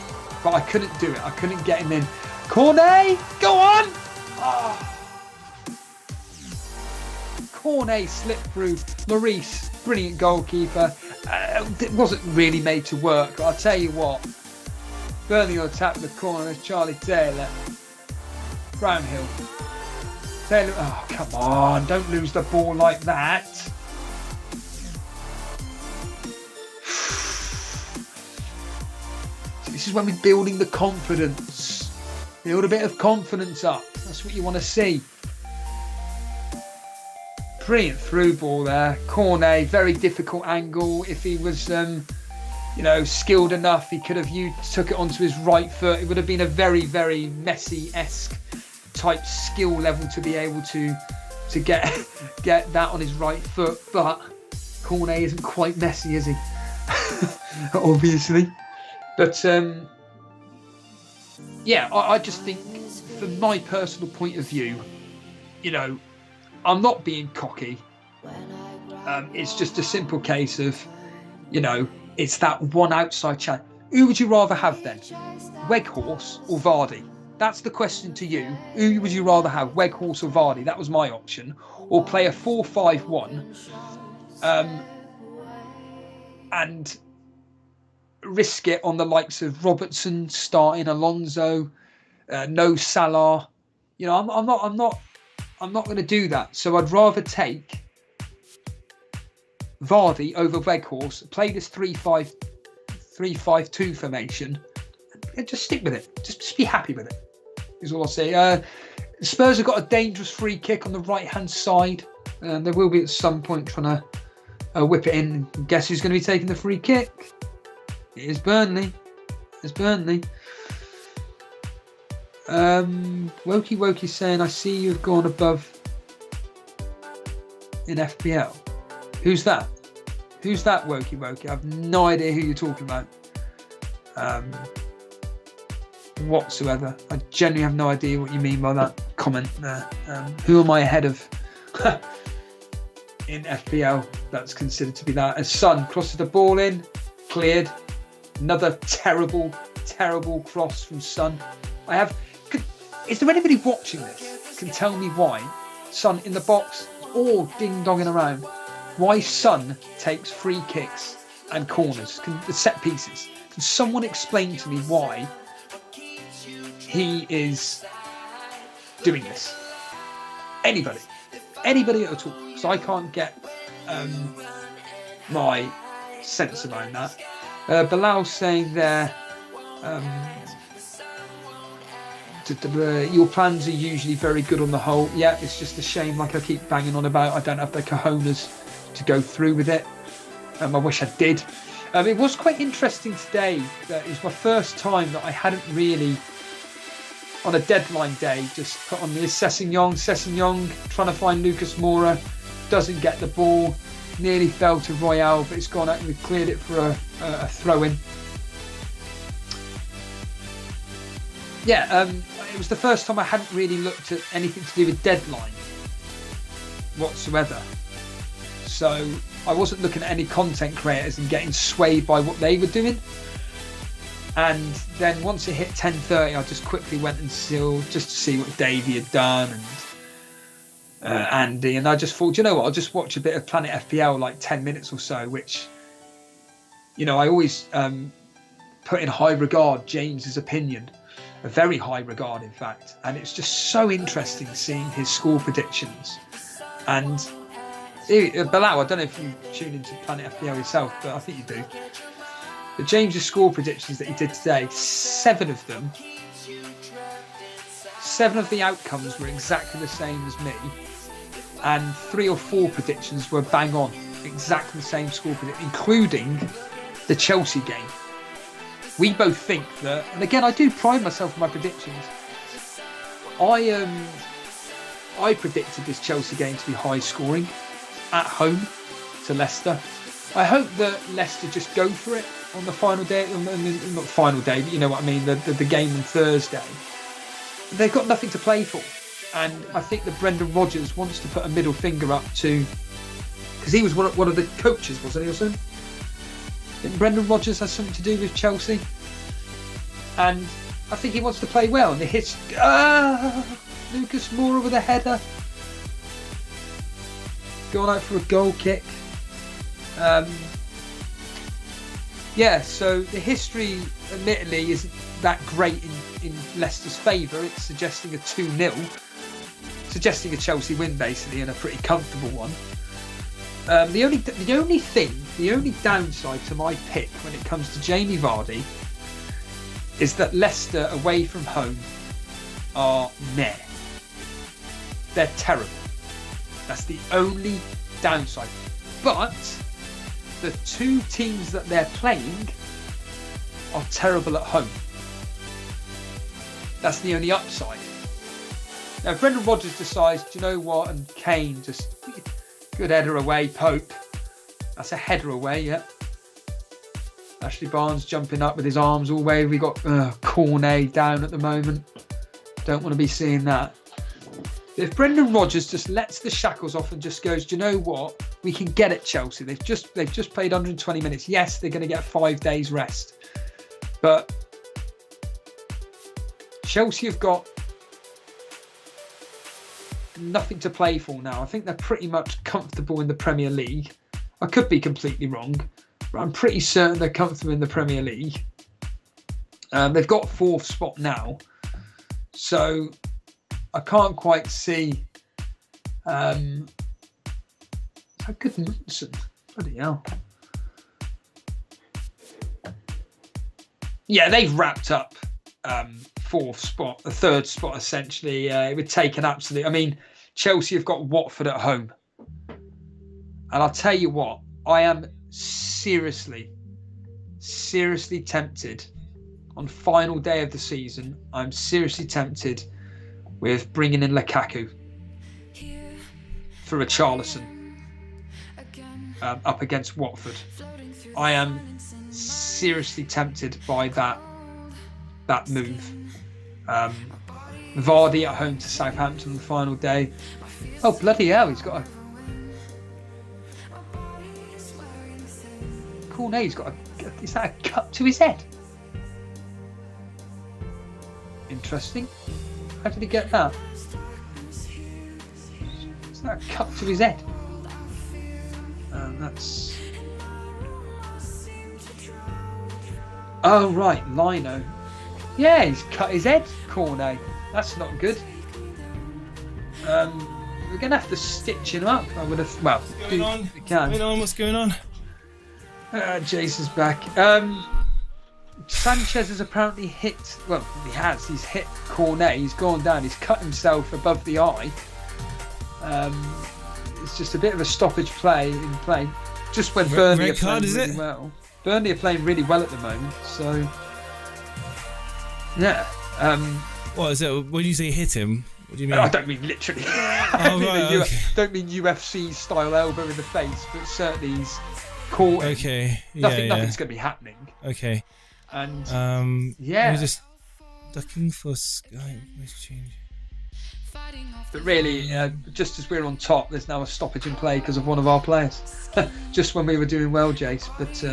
But I couldn't do it. I couldn't get him in. Cornet, go on! Oh. Cornet slipped through. Lloris, brilliant goalkeeper. It wasn't really made to work. But I'll tell you what. Burnley on attack with the corner. Charlie Taylor. Brownhill. Taylor. Oh, come on. Don't lose the ball like that. This is when we're building the confidence. Build a bit of confidence up. That's what you want to see. Brilliant through ball there. Cornet, very difficult angle. If he was, skilled enough, he could have took it onto his right foot. It would have been a very, very Messi-esque type skill level to be able to get that on his right foot. But Cornet isn't quite Messi, is he? Obviously. But, I just think, from my personal point of view, I'm not being cocky. It's just a simple case of, it's that one outside chance. Who would you rather have then? Weghorst or Vardy? That's the question to you. Who would you rather have, Weghorst or Vardy? That was my option. Or play a 4-5-1 and risk it on the likes of Robertson starting, Alonso, no Salah. I'm not going to do that. So I'd rather take Vardy over Weghorst, play this 3-5-2 formation, and just stick with it. Just be happy with it. Is all I'll say. Spurs have got a dangerous free kick on the right-hand side. There will be at some point trying to whip it in. Guess who's going to be taking the free kick? It is Burnley. Wokey saying, I see you've gone above in FPL. Who's that? Wokey? I have no idea who you're talking about. Whatsoever. I genuinely have no idea what you mean by that comment there. Who am I ahead of in FPL that's considered to be that? As Son crosses the ball in, cleared. Another terrible cross from Son. Is there anybody watching this can tell me why Son in the box, all ding-donging around, why Son takes free kicks and corners, the set pieces? Can someone explain to me why he is doing this? Anybody? anybody at all, because I can't get my sense around that. Bilal saying there, your plans are usually very good on the whole. Yeah, it's just a shame, like I keep banging on about, I don't have the cojones to go through with it. I wish I did. It was quite interesting today. It was my first time that I hadn't really, on a deadline day, just put on the Sessegnon trying to find Lucas Moura, doesn't get the ball, nearly fell to Royale, but it's gone out and we've cleared it for a throw-in. Yeah, it was the first time I hadn't really looked at anything to do with deadline whatsoever. So I wasn't looking at any content creators and getting swayed by what they were doing. And then once it hit 10:30, I just quickly went and saw just to see what Davey had done and Andy. And I just thought, you know what, I'll just watch a bit of Planet FPL, like 10 minutes or so, which, you know, I always put in high regard James's opinion. A very high regard, in fact. And it's just so interesting seeing his score predictions. And Bilal, I don't know if you tune into Planet FPL yourself, but I think you do. But James's score predictions that he did today, 7 of them, 7 of the outcomes were exactly the same as me. And 3 or 4 predictions were bang on. Exactly the same score prediction, including the Chelsea game. We both think that, and again, I do pride myself on my predictions. I predicted this Chelsea game to be high scoring at home to Leicester. I hope that Leicester just go for it on the final day, not final day, but you know what I mean, the game on Thursday. They've got nothing to play for. And I think that Brendan Rodgers wants to put a middle finger up to, because he was one of the coaches, wasn't he, or something? Brendan Rodgers has something to do with Chelsea, and I think he wants to play well. And the hits, Lucas Moura with a header, going out for a goal kick. Yeah, so the history, admittedly, isn't that great in Leicester's favour. It's suggesting a 2-0, suggesting a Chelsea win basically, and a pretty comfortable one. The only downside to my pick when it comes to Jamie Vardy is that Leicester away from home are meh. They're terrible. That's the only downside. But the 2 teams that they're playing are terrible at home. That's the only upside. Now, if Brendan Rodgers decides, do you know what, and Kane just... Good header away, Pope. That's a header away, yeah. Ashley Barnes jumping up with his arms all the way. We got Cornet down at the moment. Don't want to be seeing that. If Brendan Rodgers just lets the shackles off and just goes, do you know what? We can get it, Chelsea. They've just played 120 minutes. Yes, they're going to get 5 days rest. But Chelsea have got nothing to play for now. I think they're pretty much comfortable in the Premier League. I could be completely wrong, but I'm pretty certain they're comfortable in the Premier League. They've got 4th spot now, so I can't quite see how good Munson. Bloody hell. Yeah, they've wrapped up 4th spot, the 3rd spot essentially. It would take an absolute... I mean, Chelsea have got Watford at home. And I'll tell you what, I am seriously tempted on final day of the season. I'm seriously tempted with bringing in Lukaku for Richarlison up against Watford. I am seriously tempted by that move. Vardy at home to Southampton on the final day. Oh, bloody hell, he's got a... Cornet's got a... Is that a cut to his head? Interesting. How did he get that? Is that a cut to his head? That's... Oh, right, Lino. Yeah, he's cut his head, Cornet. That's not good. we're going to have to stitch him up. I would have. Well, what's going on? What's going on? Jason's back. Sanchez has apparently hit. Well, he has. He's hit Cornet. He's gone down. He's cut himself above the eye. It's just a bit of a stoppage play in play. Just when Burnley are playing really well. Burnley are playing really well at the moment. So, yeah. What is it? When you say hit him, what do you mean? I don't mean literally. Don't mean UFC style elbow in the face, but certainly he's caught. Okay. Nothing's going to be happening. Okay. And we're just looking for Sky. Change. But really, just as we're on top, there's now a stoppage in play because of one of our players. Just when we were doing well, Jace. But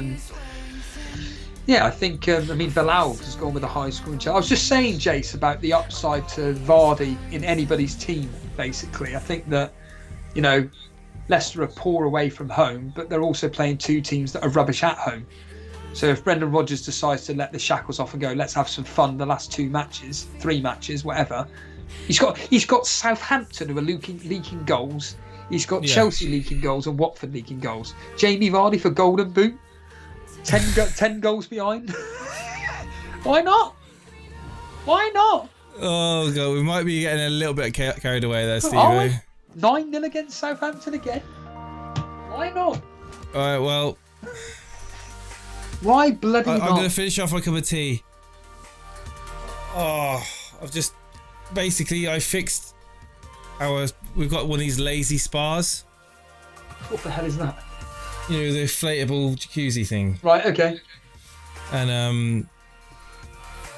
I think Bilal has gone with a high scoring chance. I was just saying, Jace, about the upside to Vardy in anybody's team. Basically, I think that Leicester are poor away from home, but they're also playing two teams that are rubbish at home. So if Brendan Rodgers decides to let the shackles off and go, let's have some fun the last 3 matches, whatever. He's got Southampton who are leaking goals. He's got Chelsea leaking goals and Watford leaking goals. Jamie Vardy for Golden Boot. 10 goals behind. Why not? Oh god, we might be getting a little bit carried away there, Steve. 9-0 against Southampton again. Why not? All right, well. Why bloody not? I'm going to finish off my cup of tea. Oh, I fixed we've got one of these lazy spas. What the hell is that? The inflatable jacuzzi thing. Right, okay. And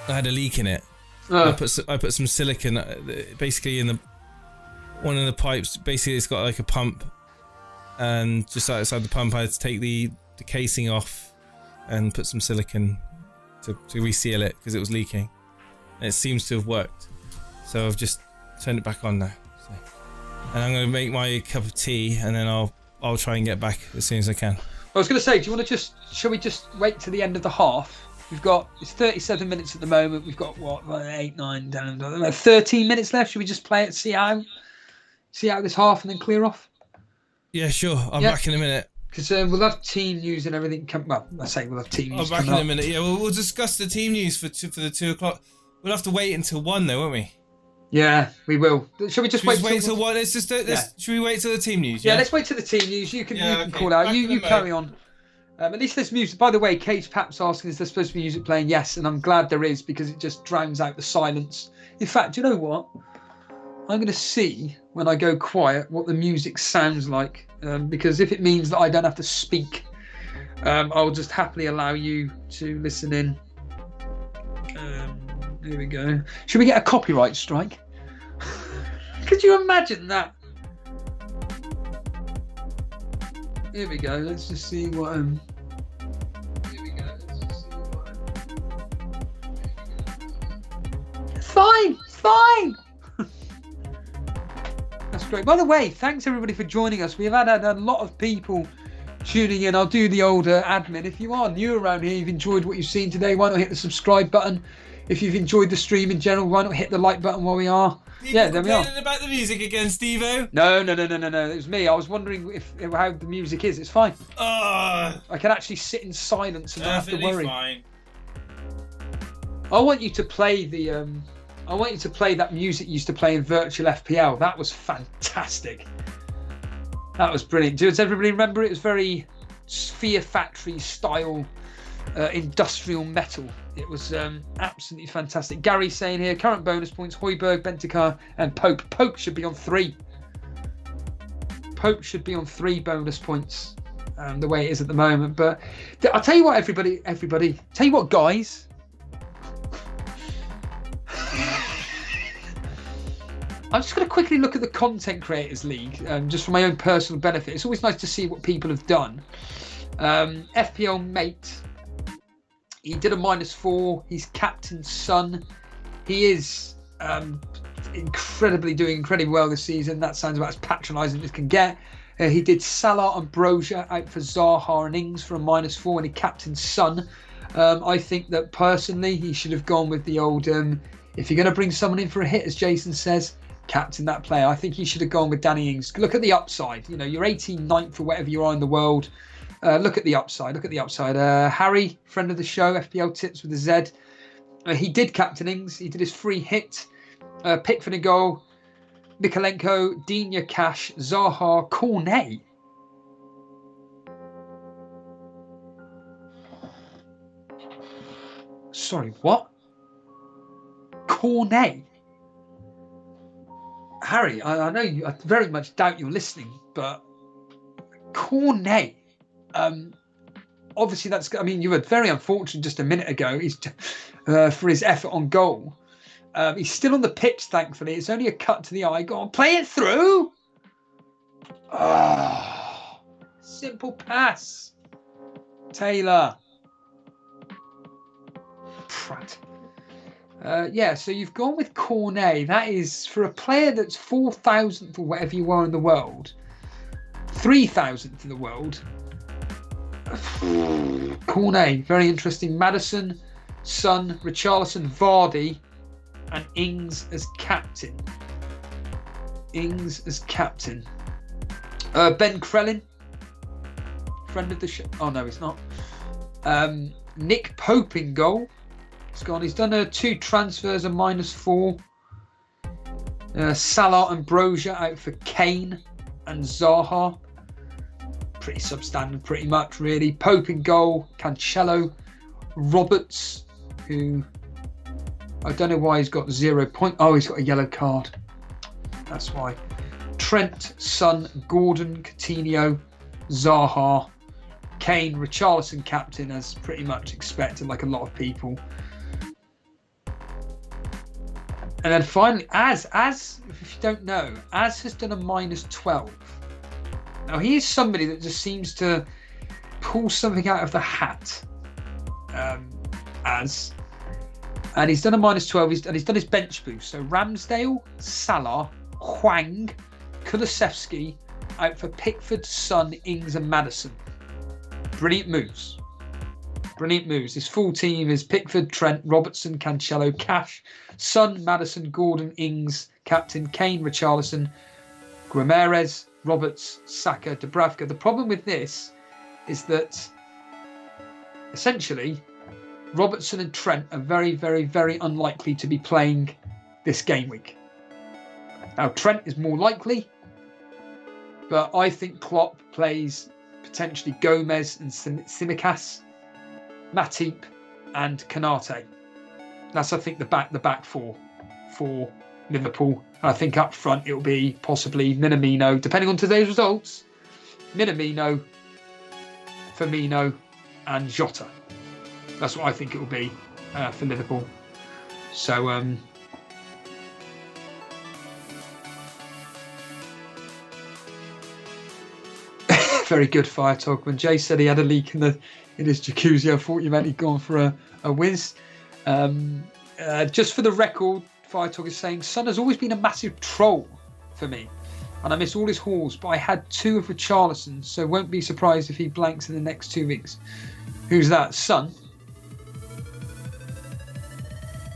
I had a leak in it. I put some silicone basically in one of the pipes. Basically, it's got like a pump, and just outside the pump, I had to take the casing off and put some silicone to reseal it because it was leaking. And it seems to have worked. So I've just turned it back on now. And I'm going to make my cup of tea, and then I'll try and get back as soon as I can. I was going to say, shall we just wait to the end of the half? It's 37 minutes at the moment. We've got 8, 9, 10, 13 minutes left. Should we just play it, see out this half and then clear off? Yeah, sure. I'm back in a minute. Because we'll have team news and everything. I say we'll have team news. I'm back in a minute. Yeah, we'll discuss the team news for the 2 o'clock. We'll have to wait until 1 though, won't we? Yeah, we will. Shall we just wait till 1? Should we wait till the team news? Yeah, let's wait till the team news. You can call out. You carry on. At least there's music. By the way, Cage Pap's asking, is there supposed to be music playing? Yes, and I'm glad there is because it just drowns out the silence. In fact, do you know what? I'm going to see when I go quiet what the music sounds like, because if it means that I don't have to speak, I'll just happily allow you to listen in. Here we go. Should we get a copyright strike? Could you imagine that? Here we go. Let's just see what. Fine. That's great. By the way, thanks everybody for joining us. We've had a lot of people tuning in. I'll do the older admin. If you are new around here, you've enjoyed what you've seen today, why not hit the subscribe button? If you've enjoyed the stream in general, why not hit the like button while we are? There we are. About the music again, Steve-O? No. It was me. I was wondering how the music is. It's fine. I can actually sit in silence and not have to worry. Fine. I want you to play that music you used to play in Virtual FPL. That was fantastic. That was brilliant. Does everybody remember it? It was very Sphere Factory style industrial metal. It was absolutely fantastic. Gary saying here, current bonus points, Højbjerg, Bentancur and Pope. Pope should be on 3. Pope should be on 3 bonus points the way it is at the moment. But I'll tell you what, everybody, tell you what, guys. I'm just going to quickly look at the Content Creators League, just for my own personal benefit. It's always nice to see what people have done. FPL Mate, he did a -4. He's captain's son. He is doing incredibly well this season. That sounds about as patronising as can get. He did Salah and Brozier out for Zaha and Ings for a -4, and he captain's son. I think that personally he should have gone with the old, if you're going to bring someone in for a hit, as Jason says, captain that player. I think he should have gone with Danny Ings. Look at the upside. You know, you're 18th or whatever you are in the world. Look at the upside. Look at the upside. Harry, friend of the show, FPL Tips with a Z. He did captain Ings. He did his free hit. Pickford in goal. Mikolenko, Digne, Cash, Zaha, Cornet. Sorry, what? Cornet. Harry, I know you. I very much doubt you're listening, but Cornet. Obviously, that's. I mean, you were very unfortunate just a minute ago. He's for his effort on goal. He's still on the pitch, thankfully. It's only a cut to the eye. Go on, play it through. Oh, simple pass. Taylor. Prat. Yeah, so you've gone with Cornet. That is, for a player that's 4,000th or whatever you are in the world, 3,000th in the world. Cornet, very interesting. Maddison, Son, Richarlison, Vardy, and Ings as captain. Ings as captain. Ben Krellin, friend of the show. Oh, no, he's not. Nick Pope in goal. He's gone. He's done 2 transfers, a -4. Salah and Brozier out for Kane and Zaha. Pretty substandard, pretty much, really. Pope in goal. Cancelo. Roberts, who I don't know why he's got 0 point. Oh, he's got a yellow card. That's why. Trent, Son, Gordon, Coutinho, Zaha, Kane, Richarlison captain, as pretty much expected, like a lot of people. And then finally, as if you don't know, Az has done a -12. Now he is somebody that just seems to pull something out of the hat. And he's done a -12. He's done his bench boost. So Ramsdale, Salah, Hwang, Kulusevski out for Pickford, Son, Ings, and Maddison. Brilliant moves. Brilliant moves. His full team is Pickford, Trent, Robertson, Cancelo, Cash, Son, Maddison, Gordon, Ings, captain, Kane, Richarlison, Guimarães, Roberts, Saka, Dubravka. The problem with this is that essentially Robertson and Trent are very, very, very unlikely to be playing this game week. Now, Trent is more likely, but I think Klopp plays potentially Gomez and Tsimikas, Matip and Konate. That's, I think, the back four for Liverpool. And I think up front it'll be possibly Minamino, depending on today's results. Minamino, Firmino, and Jota. That's what I think it will be for Liverpool. So very good, Fire Talk. When Jay said he had a leak in his jacuzzi, I thought you meant he'd gone for a whiz. Just for the record, Fire Talk is saying Son has always been a massive troll for me, and I miss all his hauls, but I had 2 of Richarlison, so won't be surprised if he blanks in the next 2 weeks. Who's that? Son?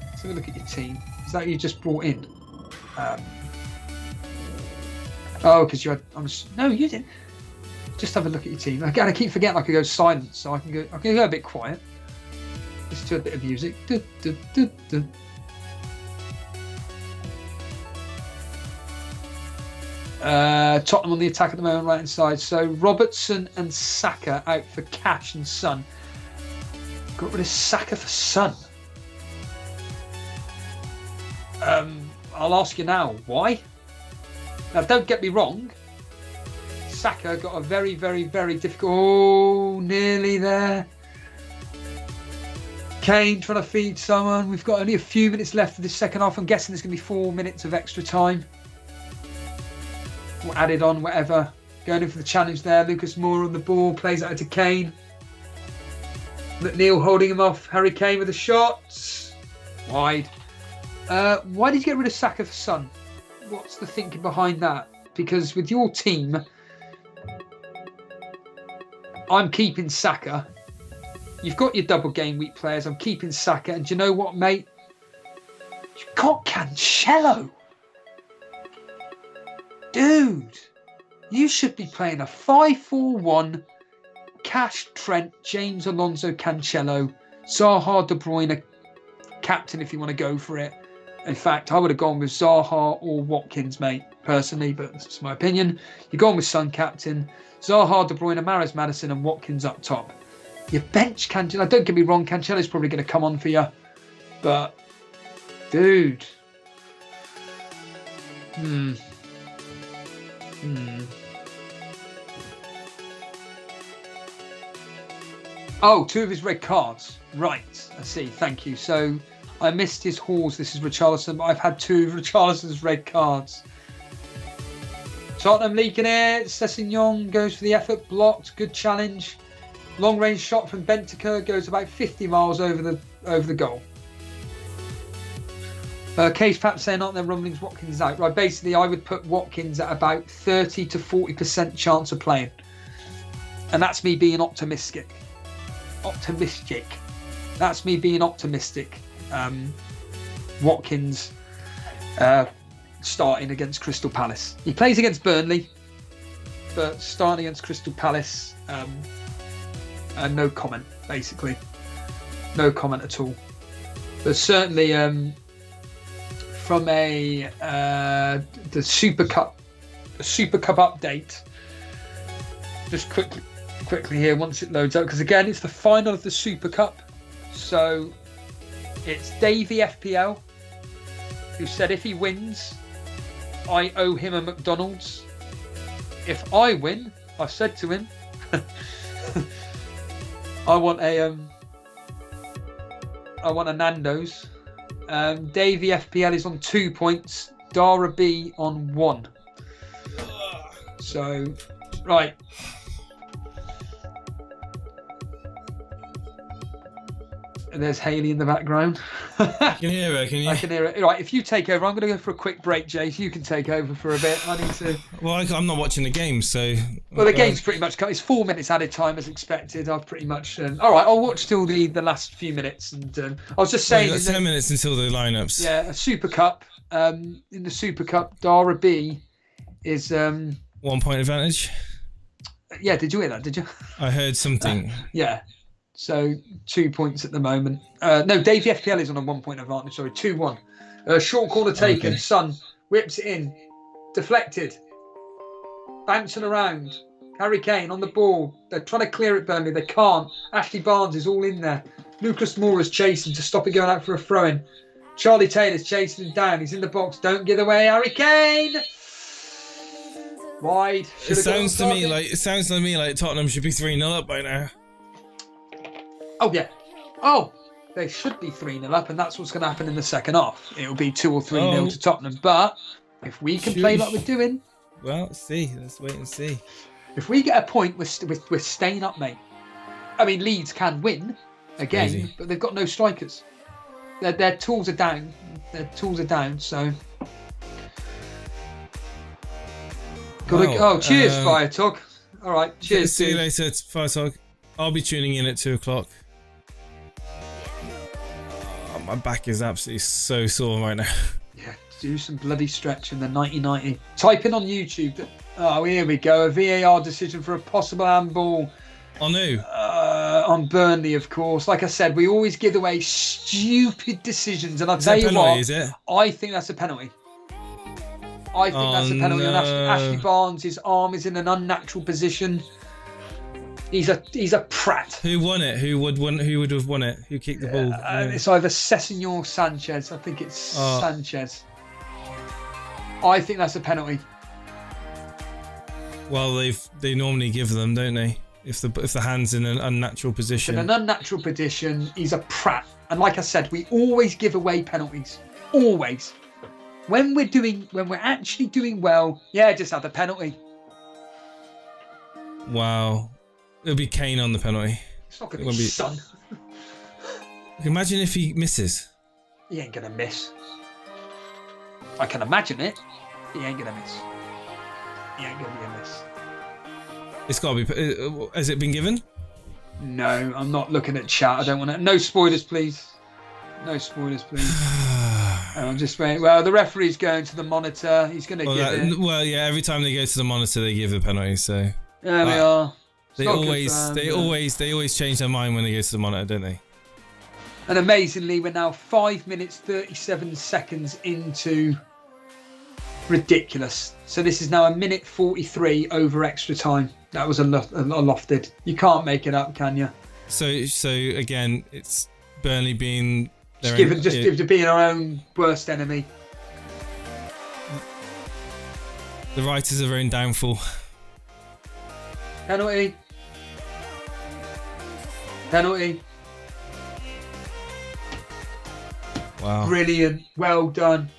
Let's have a look at your team. Is that you just brought in? Oh, because you had. No, you didn't. Just have a look at your team. Again, I keep forgetting I could go silent, so I can go a bit quiet. Just do a bit of music. Tottenham on the attack at the moment, right hand side. So Robertson and Saka out for Cash and Son. Got rid of Saka for Son. I'll ask you now, why? Now, don't get me wrong. Saka got a very, very, very difficult. Oh, nearly there. Kane trying to feed someone. We've got only a few minutes left of this second half. I'm guessing there's going to be 4 minutes of extra time. Or added on, whatever. Going in for the challenge there. Lucas Moore on the ball. Plays out to Kane. McNeil holding him off. Harry Kane with a shot. Wide. Why did you get rid of Saka for Son? What's the thinking behind that? Because with your team, I'm keeping Saka. You've got your double game week players. I'm keeping Saka. And do you know what, mate? You've got Cancelo. Dude, you should be playing a 5-4-1, Cash, Trent, James, Alonso, Cancelo, Zaha, De Bruyne, captain if you want to go for it. In fact, I would have gone with Zaha or Watkins, mate, personally, but that's just my opinion. You're going with Son captain, Zaha, De Bruyne, Mahrez, Maddison, and Watkins up top. Your bench, Cancelo. Don't get me wrong, Cancelo's probably going to come on for you, but dude. Oh, 2 of his red cards. Right, I see. Thank you. So I missed his hauls. This is Richarlison, but I've had 2 of Richarlison's red cards. Tottenham leaking it. Sessegnon goes for the effort. Blocked. Good challenge. Long range shot from Bentancur goes about 50 miles over the goal. Case perhaps saying not their rumblings. Watkins is out. Right, basically I would put Watkins at about 30 to 40% chance of playing, and that's me being optimistic. That's me being optimistic. Watkins starting against Crystal Palace. He plays against Burnley, but starting against Crystal Palace, no comment. Basically, no comment at all. But certainly, from the Super Cup update, just quickly here once it loads up, because again it's the final of the Super Cup. So it's Davey FPL who said if he wins, I owe him a McDonald's. If I win, I said to him, I want a Nando's. Davey FPL is on 2 points. Dara B on 1. So, right. And there's Hayley in the background. You can hear her, can you? I can hear it. Right, if you take over, I'm going to go for a quick break, Jace. You can take over for a bit. I need to... Well, I'm not watching the game, so... Well, the game's pretty much... It's 4 minutes added time as expected. I've pretty much... All right, I'll watch till the last few minutes. And I was just saying... Well, 10 minutes until the lineups. Yeah, a Super Cup. In the Super Cup, Dara B is... 1 point advantage? Yeah, did you hear that? Did you? I heard something. Yeah. So 2 points at the moment. No, Davey FPL is on a 1 point advantage. Sorry, 2-1. Short corner taken. Okay. Son whips it in. Deflected. Bouncing around. Harry Kane on the ball. They're trying to clear it, Burnley. They can't. Ashley Barnes is all in there. Lucas Moura's chasing to stop it going out for a throw-in. Charlie Taylor's chasing him down. He's in the box. Don't give away Harry Kane. Wide. It sounds to me like Tottenham should be 3-0 up by now. Oh, yeah. Oh, they should be 3-0 up, and that's what's going to happen in the second half. It'll be 2 or 3-0 to Tottenham. But if we can play like we're doing... Well, let's see. Let's wait and see. If we get a point, we're staying up, mate. I mean, Leeds can win again, but they've got no strikers. Their tools are down. So... cheers, Fire Talk. All right, cheers. See you later, Fire Talk. I'll be tuning in at 2 o'clock. Oh, my back is absolutely so sore right now. Yeah, do some bloody stretch in the 90-90. Type in on YouTube. Oh, here we go. A VAR decision for a possible handball. On who? On Burnley, of course. Like I said, we always give away stupid decisions. And I'll tell you what, is it? I think that's a penalty. I think that's a penalty. No. And Ashley Barnes, his arm is in an unnatural position. He's a prat. Who won it? Who would have won it? Who kicked the ball? It's either Sessegnon or Sanchez. I think it's Sanchez. I think that's a penalty. Well, they normally give them, don't they? If the hand's in an unnatural position. In an unnatural position, he's a prat. And like I said, we always give away penalties. Always. When we're actually doing well, just have the penalty. Wow. It'll be Kane on the penalty. It's not going to be Son. Imagine if he misses. He ain't going to miss. I can imagine it. He ain't going to miss. He ain't going to be a miss. It's got to be... Has it been given? No, I'm not looking at chat. I don't want to... No spoilers, please. No spoilers, please. I'm just waiting. Well, the referee's going to the monitor. He's going to give it. Well, yeah. Every time they go to the monitor, they give the penalty. So there we are. They always change their mind when they go to the monitor, don't they? And amazingly, we're now 5 minutes 37 seconds into ridiculous. So this is now a minute 43 over extra time. That was a lofted. You can't make it up, can you? So again, it's Burnley being being our own worst enemy. The writers of their own downfall. Penalty. Wow. Brilliant. Well done.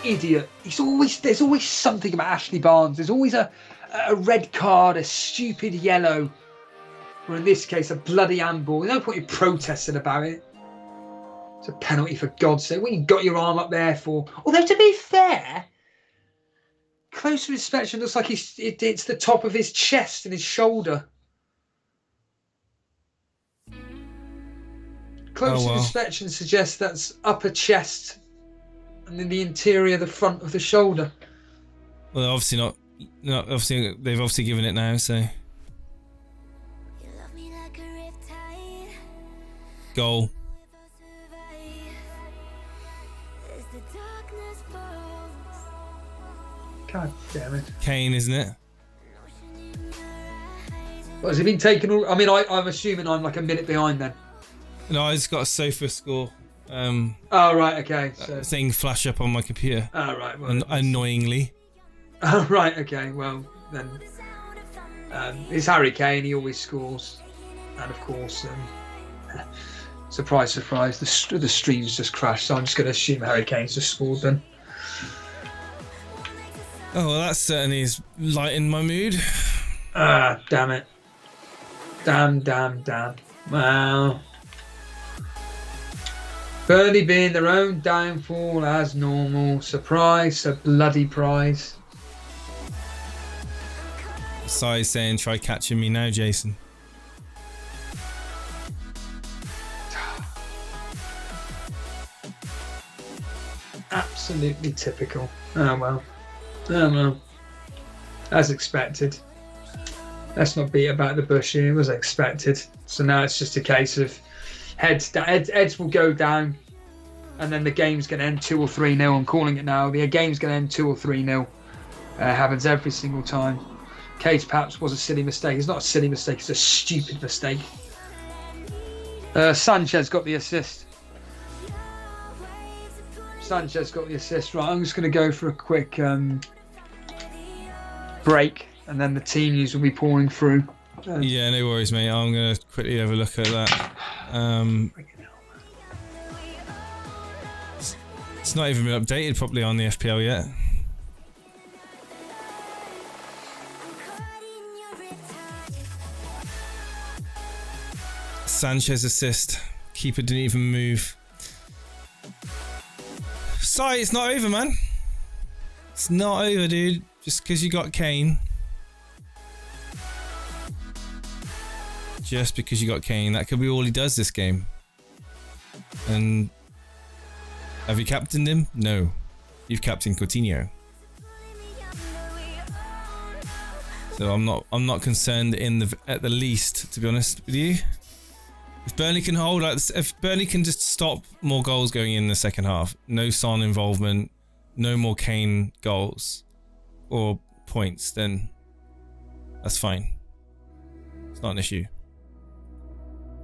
Idiot. There's always something about Ashley Barnes. There's always a red card, a stupid yellow, or in this case, a bloody handball. There's no point in protesting about it. It's a penalty, for God's sake. What you got your arm up there for? Although, to be fair, closer inspection looks like it's the top of his chest and his shoulder. Closer inspection suggests that's upper chest and then the interior, the front of the shoulder. Well, obviously not. Obviously, they've obviously given it now, so. Goal. God damn it. Kane, isn't it? What, has it been taken? I mean, I'm assuming I'm like a minute behind then. No, I just got a sofa score. Oh, right, okay. So. Thing flash up on my computer. Oh, right. Well, annoyingly. Oh, right, okay. Well, then. It's Harry Kane. He always scores. And, of course, surprise, surprise, the stream's just crashed. So I'm just going to assume Harry Kane's just scored then. Oh, well, that certainly is lighting my mood. Ah, damn it. Damn. Wow. Burnley being their own downfall as normal. Surprise, a bloody prize. Sai's saying, try catching me now, Jason. Absolutely typical. Oh well. As expected. Let's not beat about the bush here. It was expected. So now it's just a case of heads will go down, and then the game's going to end 2 or 3-0. I'm calling it now. The game's going to end 2 or 3-0. Happens every single time. Case perhaps was a silly mistake. It's not a silly mistake. It's a stupid mistake. Sanchez got the assist. Right, I'm just going to go for a quick break, and then the team news will be pouring through. Yeah, no worries, mate. I'm going to quickly have a look at that. It's not even been updated properly on the FPL yet. Sanchez assist. Keeper didn't even move. Sorry, it's not over, man. It's not over, dude. Just because you got Kane. Just because you got Kane. That could be all he does this game. And have you captained him? No. You've captained Coutinho. So I'm not concerned at the least, to be honest with you. If Burnley can hold, if Burnley can just stop more goals going in the second half, no Son involvement, no more Kane goals or points, then that's fine. It's not an issue.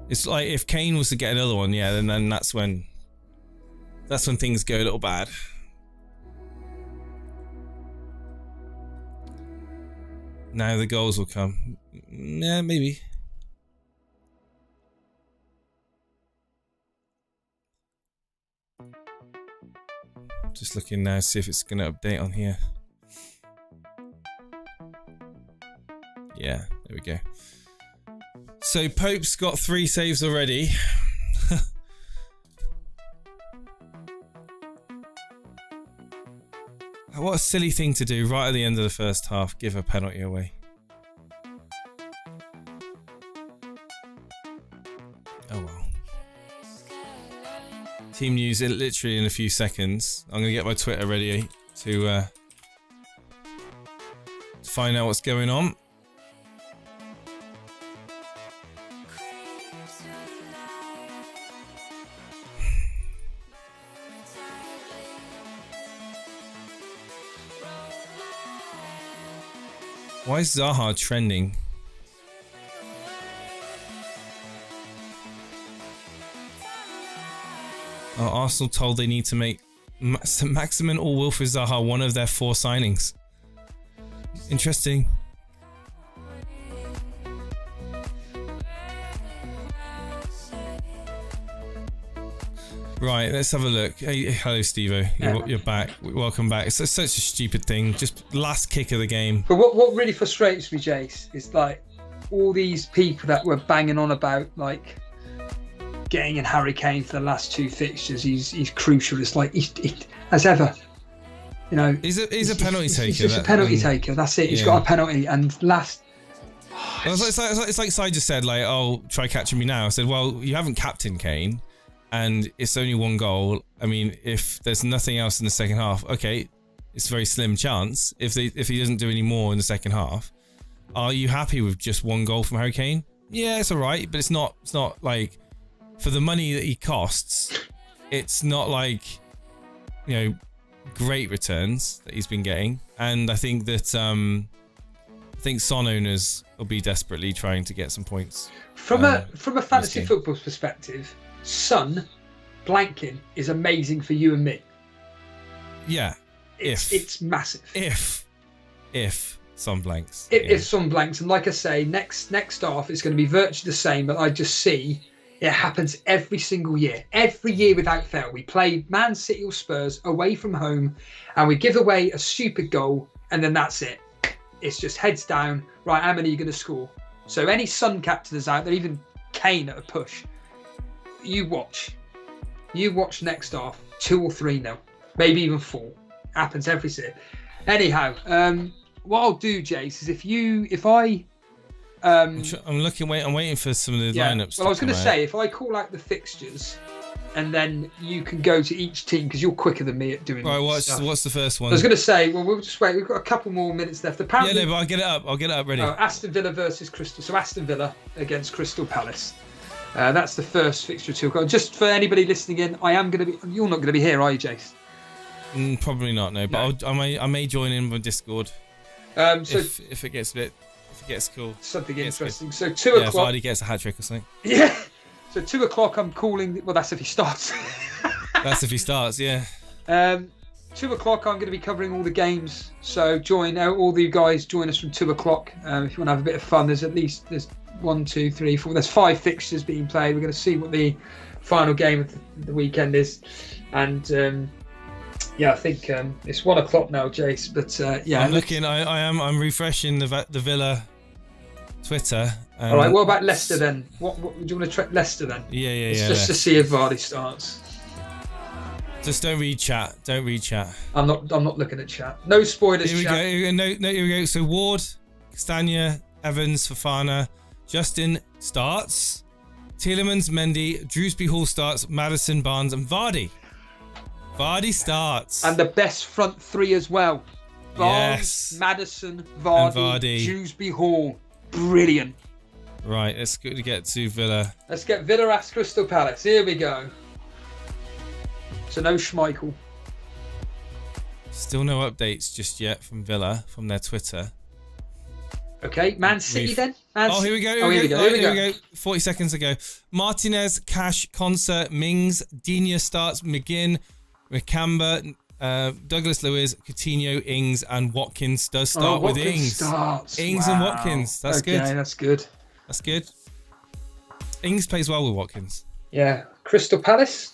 It's like if Kane was to get another one, yeah, then that's when things go a little bad. Now the goals will come. Yeah, maybe. Just looking now to see if it's going to update on here. Yeah, there we go. So Pope's got 3 saves already. What a silly thing to do right at the end of the first half, give a penalty away. Oh well. team news literally in a few seconds. I'm going to get my Twitter ready to find out what's going on. Why is Zaha trending? Oh, Arsenal told they need to make Maximin or Wilfried Zaha one of their 4 signings. Interesting. Right, let's have a look. Hey, hello, Steve-O. You're back. Welcome back. It's such a stupid thing. Just last kick of the game. But what really frustrates me, Jace, is like all these people that were banging on about like getting in Harry Kane for the last 2 fixtures. He's crucial. It's like as ever. You know, he's a penalty taker. He's just a penalty taker. That's it. He's got a penalty. And last. It's like Si just said, like, oh, try catching me now. I said, well, you haven't captained Kane. And it's only 1 goal. I mean, if there's nothing else in the second half, okay, it's a very slim chance. If he doesn't do any more in the second half, are you happy with just 1 goal from Harry Kane? Yeah, it's all right, but it's not like for the money that he costs. It's not like, you know, great returns that he's been getting. And I think that Son owners will be desperately trying to get some points. From a fantasy football perspective, Son blanking is amazing for you and me. Yeah, it's massive. If Son blanks. If Son blanks, and like I say, next half it's going to be virtually the same. But I just see it happens every single year. Every year without fail, we play Man City or Spurs away from home, and we give away a stupid goal, and then that's it. It's just heads down. Right, how many are you going to score? So any Son captains out there, even Kane at a push. You watch next half 2 or 3-0, maybe even 4. Happens every season. Anyhow, what I'll do, Jace, is I'm waiting for some of the lineups. Well, I was going to say, if I call out the fixtures, and then you can go to each team because you're quicker than me at doing. Right, what's the first one? I was going to say, well, we'll just wait. We've got a couple more minutes left. Apparently, but I'll get it up. Ready. Aston Villa versus Crystal. So Aston Villa against Crystal Palace. That's the first fixture 2 o'clock. Just for anybody listening in, you're not going to be here, are you, Jace? Probably not, no. But no. I may join in with Discord. If it gets cool. Something interesting. So 2 o'clock. Yeah, if Vardy gets a hat trick or something. Yeah. So 2 o'clock, I'm calling. Well, that's if he starts. That's if he starts, yeah. 2 o'clock, I'm going to be covering all the games. So all the guys join us from 2 o'clock. If you want to have a bit of fun, there's 1, 2, 3, 4. There's 5 fixtures being played. We're going to see what the final game of the weekend is, and I think it's 1 o'clock now, Jace. But I'm looking. I'm refreshing the Villa Twitter. All right. What about Leicester then? What do you want to track Leicester then? Yeah. Just to see if Vardy starts. Just don't read chat. I'm not looking at chat. No spoilers. Here we go. Here we go. So Ward, Castagna, Evans, Fofana. Justin starts. Tielemans, Mendy, Drewsby Hall starts. Maddison, Barnes, and Vardy. Vardy starts. And the best front 3 as well. Barnes, yes. Madison, Vardy, Drewsby Hall. Brilliant. Right, let's go to get to Villa. Let's get Villa at Crystal Palace. Here we go. So no Schmeichel. Still no updates just yet from Villa, from their Twitter. Okay, Man City then. Here we go. Here we go. 40 seconds ago. Martinez, Cash, Concert, Mings, Digne starts, McGinn, Ricamba, Douglas Lewis, Coutinho, Ings, and Watkins does start with Ings. Ings and Watkins. That's good. That's good. Ings plays well with Watkins. Yeah. Crystal Palace.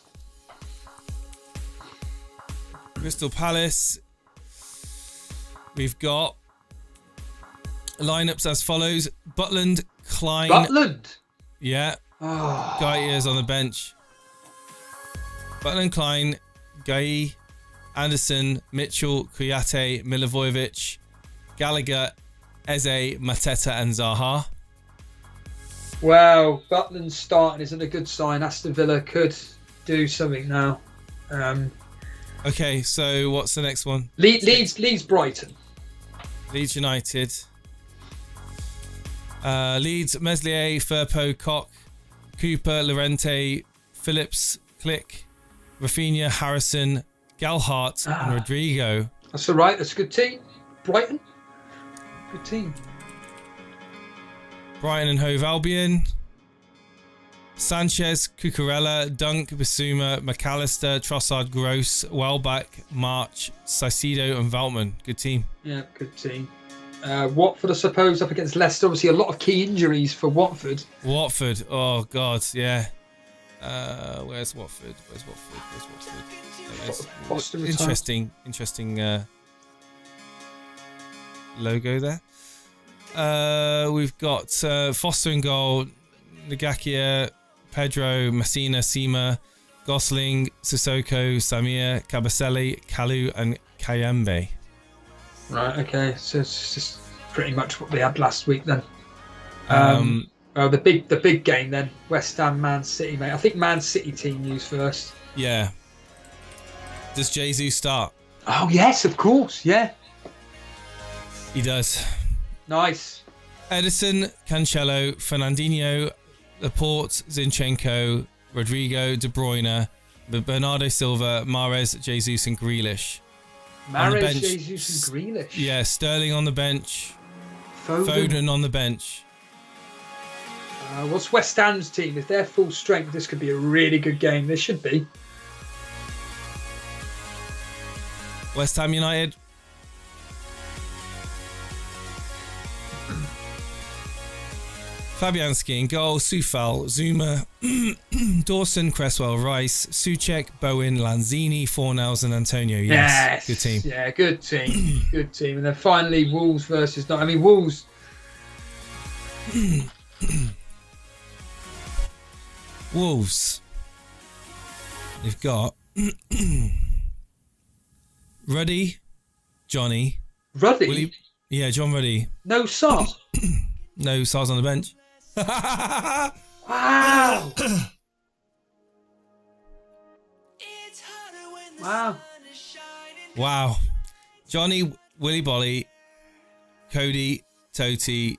We've got lineups as follows: Butland, Klein. Butland. Yeah. Oh. Guy is on the bench. Butland, Klein, Guy, Anderson, Mitchell, Kouyaté, Milivojevic, Gallagher, Eze, Mateta, and Zaha. Well, Butland starting isn't a good sign. Aston Villa could do something now. Okay, so what's the next one? Leeds Brighton. Leeds United. Leeds Meslier, Firpo, Koch, Cooper, Lorente, Phillips, Click, Rafinha, Harrison, Galhart, and Rodrigo. That's all right. That's a good team. Brighton. Good team. Brighton and Hove Albion. Sanchez, Cucurella, Dunk, Bissouma, McAllister, Trossard, Gross, Welbeck, March, Saicedo, and Veltman. Good team. Yeah, good team. Watford, I suppose, up against Leicester. Obviously, a lot of key injuries for Watford. Watford. Oh, God, yeah. Where's Watford? Foster interesting logo there. We've got Foster in goal, Nagakia, Pedro, Messina, Sima, Gosling, Sissoko, Samir, Cabaselli, Kalu, and Kayembe. Right, okay. So it's just pretty much what they had last week then. The big game then. West Ham, Man City, mate. I think Man City team news first. Yeah. Does Jesus start? Oh, yes, of course. Yeah. He does. Nice. Edison, Cancelo, Fernandinho, Laporte, Zinchenko, Rodrigo, De Bruyne, Bernardo Silva, Mahrez, Jesus, and Grealish. Mahrez, Jesus, and Grealish. Yeah, Sterling on the bench. Foden on the bench. What's West Ham's team? If they're full strength, this could be a really good game. This should be. West Ham United. Fabianski in goal, Soufal, Zuma, Dawson, Cresswell, Rice, Souček, Bowen, Lanzini, Fornals, and Antonio. Yes, good team. Yeah, good team. Good team. And then finally, Wolves versus... Wolves... Wolves. They've got Ruddy, Johnny. Ruddy? John Ruddy. No Sar? No, Sar's on the bench. Wow. Wow. Johnny, Willy Bolly, Cody, Toti,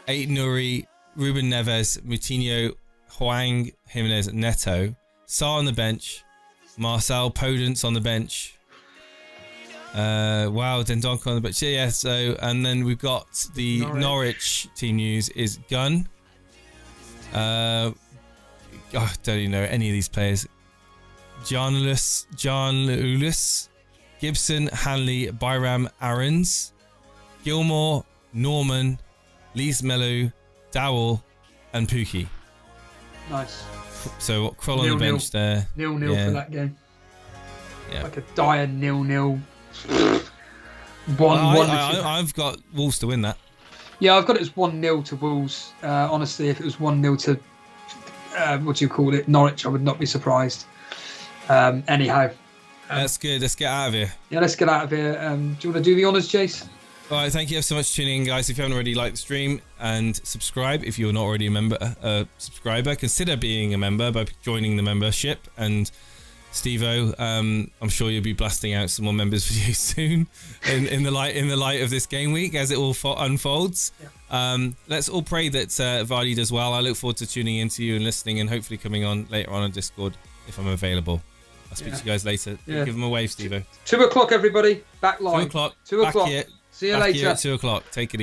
Ait Nuri, Ruben Neves, Moutinho, Huang, Jimenez, Neto. Sar on the bench. Marcel Podence on the bench. Dendonka on the bench. Yeah, so, and then we've got the Norwich team news is Gunn. I don't even know any of these players. John Ulis, Gibson, Hanley, Byram, Aarons, Gilmore, Norman, Lees Melu, Dowell, and Pookie. Nice. So Kroll on the bench there. 0-0 for that game. Yeah. Like a dire 0-0. I've got Wolves to win that. Yeah, I've got it as 1-0 to Wolves. Honestly, if it was 1-0 to Norwich, I would not be surprised. Anyhow. That's good. Let's get out of here. Yeah, let's get out of here. Do you want to do the honours, Jace? All right, thank you so much for tuning in, guys. If you haven't already liked the stream, and subscribe if you're not already a subscriber, consider being a member by joining the membership. And Steve-O, I'm sure you'll be blasting out some more members videos soon in the light of this game week as it all unfolds. Yeah. Let's all pray that Vardy does well. I look forward to tuning into you and listening, and hopefully coming on later on Discord if I'm available. I'll speak to you guys later. Yeah. Give them a wave, Steve-O. 2 o'clock, everybody. Back live. 2 o'clock. 2 o'clock. Here. See you Back later. Here at 2 o'clock. Take it easy.